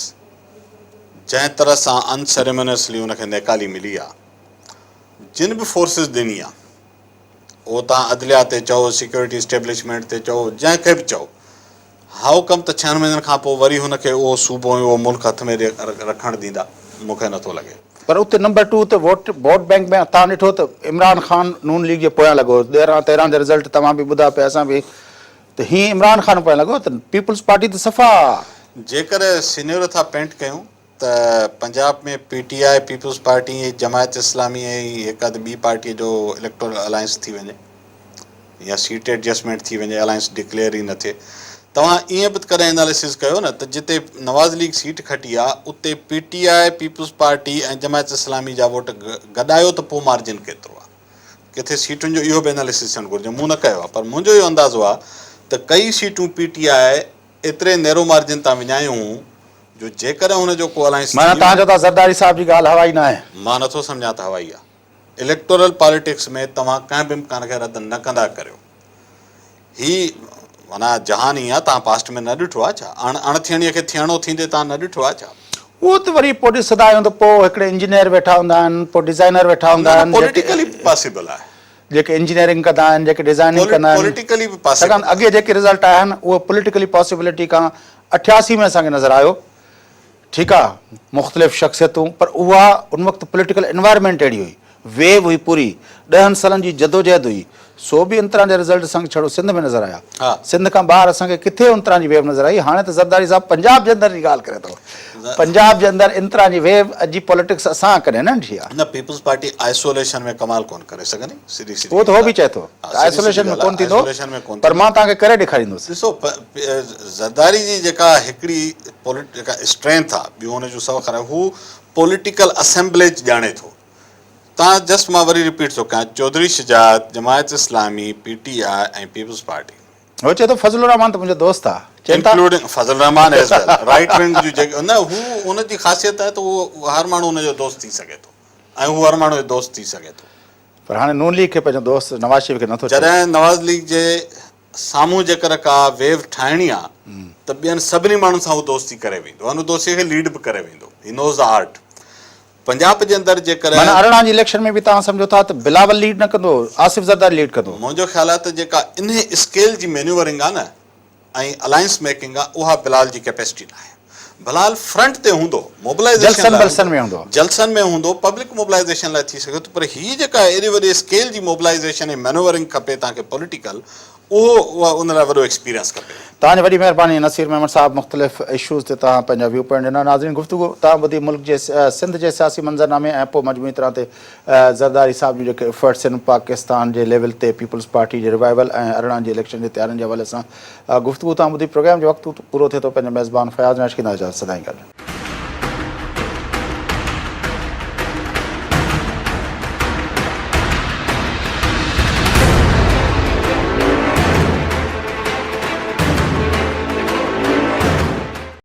जंहिं तरह सां अनसेरेमनियसली हुनखे नेकाली मिली आहे, जिन बि फोर्सिस ॾिनी आहे, उहो तव्हां अदलिया ते चओ, सिक्योरिटी इस्टेब्लिशमेंट ते चओ, जंहिंखे बि चओ, हाउ कम त 6 महीननि खां पोइ वरी हुनखे उहो सूबो उहो मुल्क हथ में रखणु ॾींदा? मूंखे नथो लॻे। पर उते नंबर 2 ते वोट बैंक में तव्हां ॾिठो त इमरान ख़ान नून लीग जे पोयां लॻो। 13 जा रिज़ल्ट तव्हां बि ॿुधा पिया, असां बि, त हीअं इमरान ख़ान पोयां लॻो त पीपुल्स पार्टी त सफ़ा। जेकर सिनेरियो था पेंट कयूं त पंजाब में PTI पीपुल्स पार्टी ऐं जमायत इस्लामी ऐं हिकु अधु ॿी पार्टीअ जो इलेक्टोरल अलायंस थी वञे या सीट एडजस्टमेंट थी वञे, अलायंस डिक्लेयर ई न थिए, तव्हां ईअं बि कॾहिं एनालिसिस कयो न त जिते नवाज़ लीग सीट खटी आहे उते PTI पीपुल्स पार्टी ऐं जमायत इस्लामी जा वोट गॾायो त पोइ मार्जिन केतिरो आहे। किथे सीटुनि जो इहो बि एनालिसिस थियणु घुरिजे। मूं न कयो आहे, पर मुंहिंजो इहो अंदाज़ो आहे त कई सीटूं PTI एतिरे नैरो मार्जिन तां विञायूं जो जेकॾहिं हुनजो को अलायंस माना तव्हां चओ था ज़रदारी साहिब जी ॻाल्हि हवाई न आहे? मां नथो सम्झां त हवाई आहे। इलेक्टोरल पॉलिटिक्स में तव्हां कंहिं बि इम्कान खे रद्द न कंदा करियो। ही माना जहानी आहे तव्हां पास्ट में न ॾिठो आहे छा अणथियणीअ खे थियणो थींदे तव्हां न ॾिठो आहे छा उहो त वरी पोइ ॾिसंदा आहियूं त पोइ हिकिड़े इंजीनियर वेठा हूंदा आहिनि पोइ डिज़ाइनर वेठा हूंदा आहिनि पॉलिटिकली पॉसिबल आहे जेके इंजीनियरिंग कंदा आहिनि जेके डिज़ाइनिंग कंदा आहिनि पॉलिटिकली बि छाकाणि पॉसिबल अॻे जेके रिज़ल्ट आया आहिनि उहो पॉलिटिकली पॉसिबिलिटी खां 88 में असांखे नज़र आयो ठीकु आहे मुख़्तलिफ़ शख़्सियतूं पर उहा उन वक़्तु पॉलिटिकल एनवायरमेंट अहिड़ी हुई वेव हुई पूरी 10 सालनि जी जदोजहद हुई सो बि उन तरह जा रिज़ल्ट असांखे छड़ो सिंध में नज़र आया हा। सिंध खां ॿाहिरि असांखे किथे उन तरह जी वेव नज़र आई हाणे त ज़रदारी साहिबु पंजाब जे अंदरि जी ॻाल्हि करे थो पंजाब जे अंदरि इन तरह जी वेव जी पॉलिटिक्स असां कॾहिं न ॾिठी आहे न पीपल्स पार्टी आइसोलेशन में कमाल कोन करे सघंदी सीधी सीधी उहो त हो बि चए थो आइसोलेशन में कोन थींदो पर मां तव्हांखे करे ॾेखारींदुसि ॾिसो ज़रदारी जी जेका हिकिड़ी जेका स्ट्रेंथ आहे ॿियो हुनजो सभु ख़राबु हू पॉलिटिकल असेंबलेज ॼाणे थो तव्हां जस्ट मां वरी रिपीट थो कयां चौधरी शुजात जमायत इस्लामी PTI ऐं पीपल्स पार्टी हो चए थो फज़लुर रहमान त मुंहिंजो दोस्त आहे चवनि था इंक्लूडिंग फज़ल रहमान एज़ वेल राइट विंग जी जेके न हू हुनजी ख़ासियत आहे त उहो हर माण्हू हुनजो दोस्त थी सघे थो ऐं हू हर माण्हू जो दोस्त थी सघे थो पर हाणे नून लीग खे पंहिंजो दोस्त नवाज़ शरीफ़ खे नथो चए जॾहिं नवाज़ लीग जे साम्हूं जेकर का वेव ठाहिणी आहे त ॿियनि सभिनी माण्हुनि सां उहो दोस्ती करे वेंदो हुन दोस्तीअ खे लीड बि करे वेंदो ही नोज़ द आर्ट पंजाब जे अंदरि जेकर माना अरिड़हं जी इलेक्शन में बि तव्हां सम्झो था त बिलावल लीड न कंदो आसिफ ज़रदारी लीड कंदो मुंहिंजो ख़्यालु आहे त जेका इन स्केल जी मैन्यूवरिंग आहे न ऐं अलायंस मेकिंग आहे उहा बिलाल जी कैपेसिटी न आहे बिलाल फ्रंट ते हूंदो जलसन में हूंदो जलसन में हूंदो पब्लिक मोबिलाइज़ेशन लाइ थी सघे थो पर हीअ जेका एॾी वॾी स्केल जी मोबिलाइज़ेशन ऐं मैन्यूवरिंग खपे तव्हांखे पॉलिटिकल उहो उन लाइ वॾो एक्सपीरियंस खपे तव्हांजी वॾी महिरबानी नसीर मेमन साहब मुख़्तलिफ़ इशूज़ ते तव्हां पंहिंजा व्यू पॉइंट ॾिना नाज़रीन गुफ़्तगू तव्हां ॿुधी मुल्क जे सिंध जे सियासी मंज़रनामे ऐं पोइ मजमूई तरह ते ज़रदारी साहिब जूं जेके एफर्ट्स आहिनि पाकिस्तान जे लेवल ते पीपल्स पार्टी जे रिवाइवल ऐं अरिड़हं जी इलेक्शन जी तयारियुनि जे हवाले सां गुफ़्तगू तव्हां ॿुधी प्रोग्राम जो वक़्तु पूरो थिए थो पंहिंजे मेज़बान फयाज़ नाश की इजाज़त सदाईं ॻाल्हि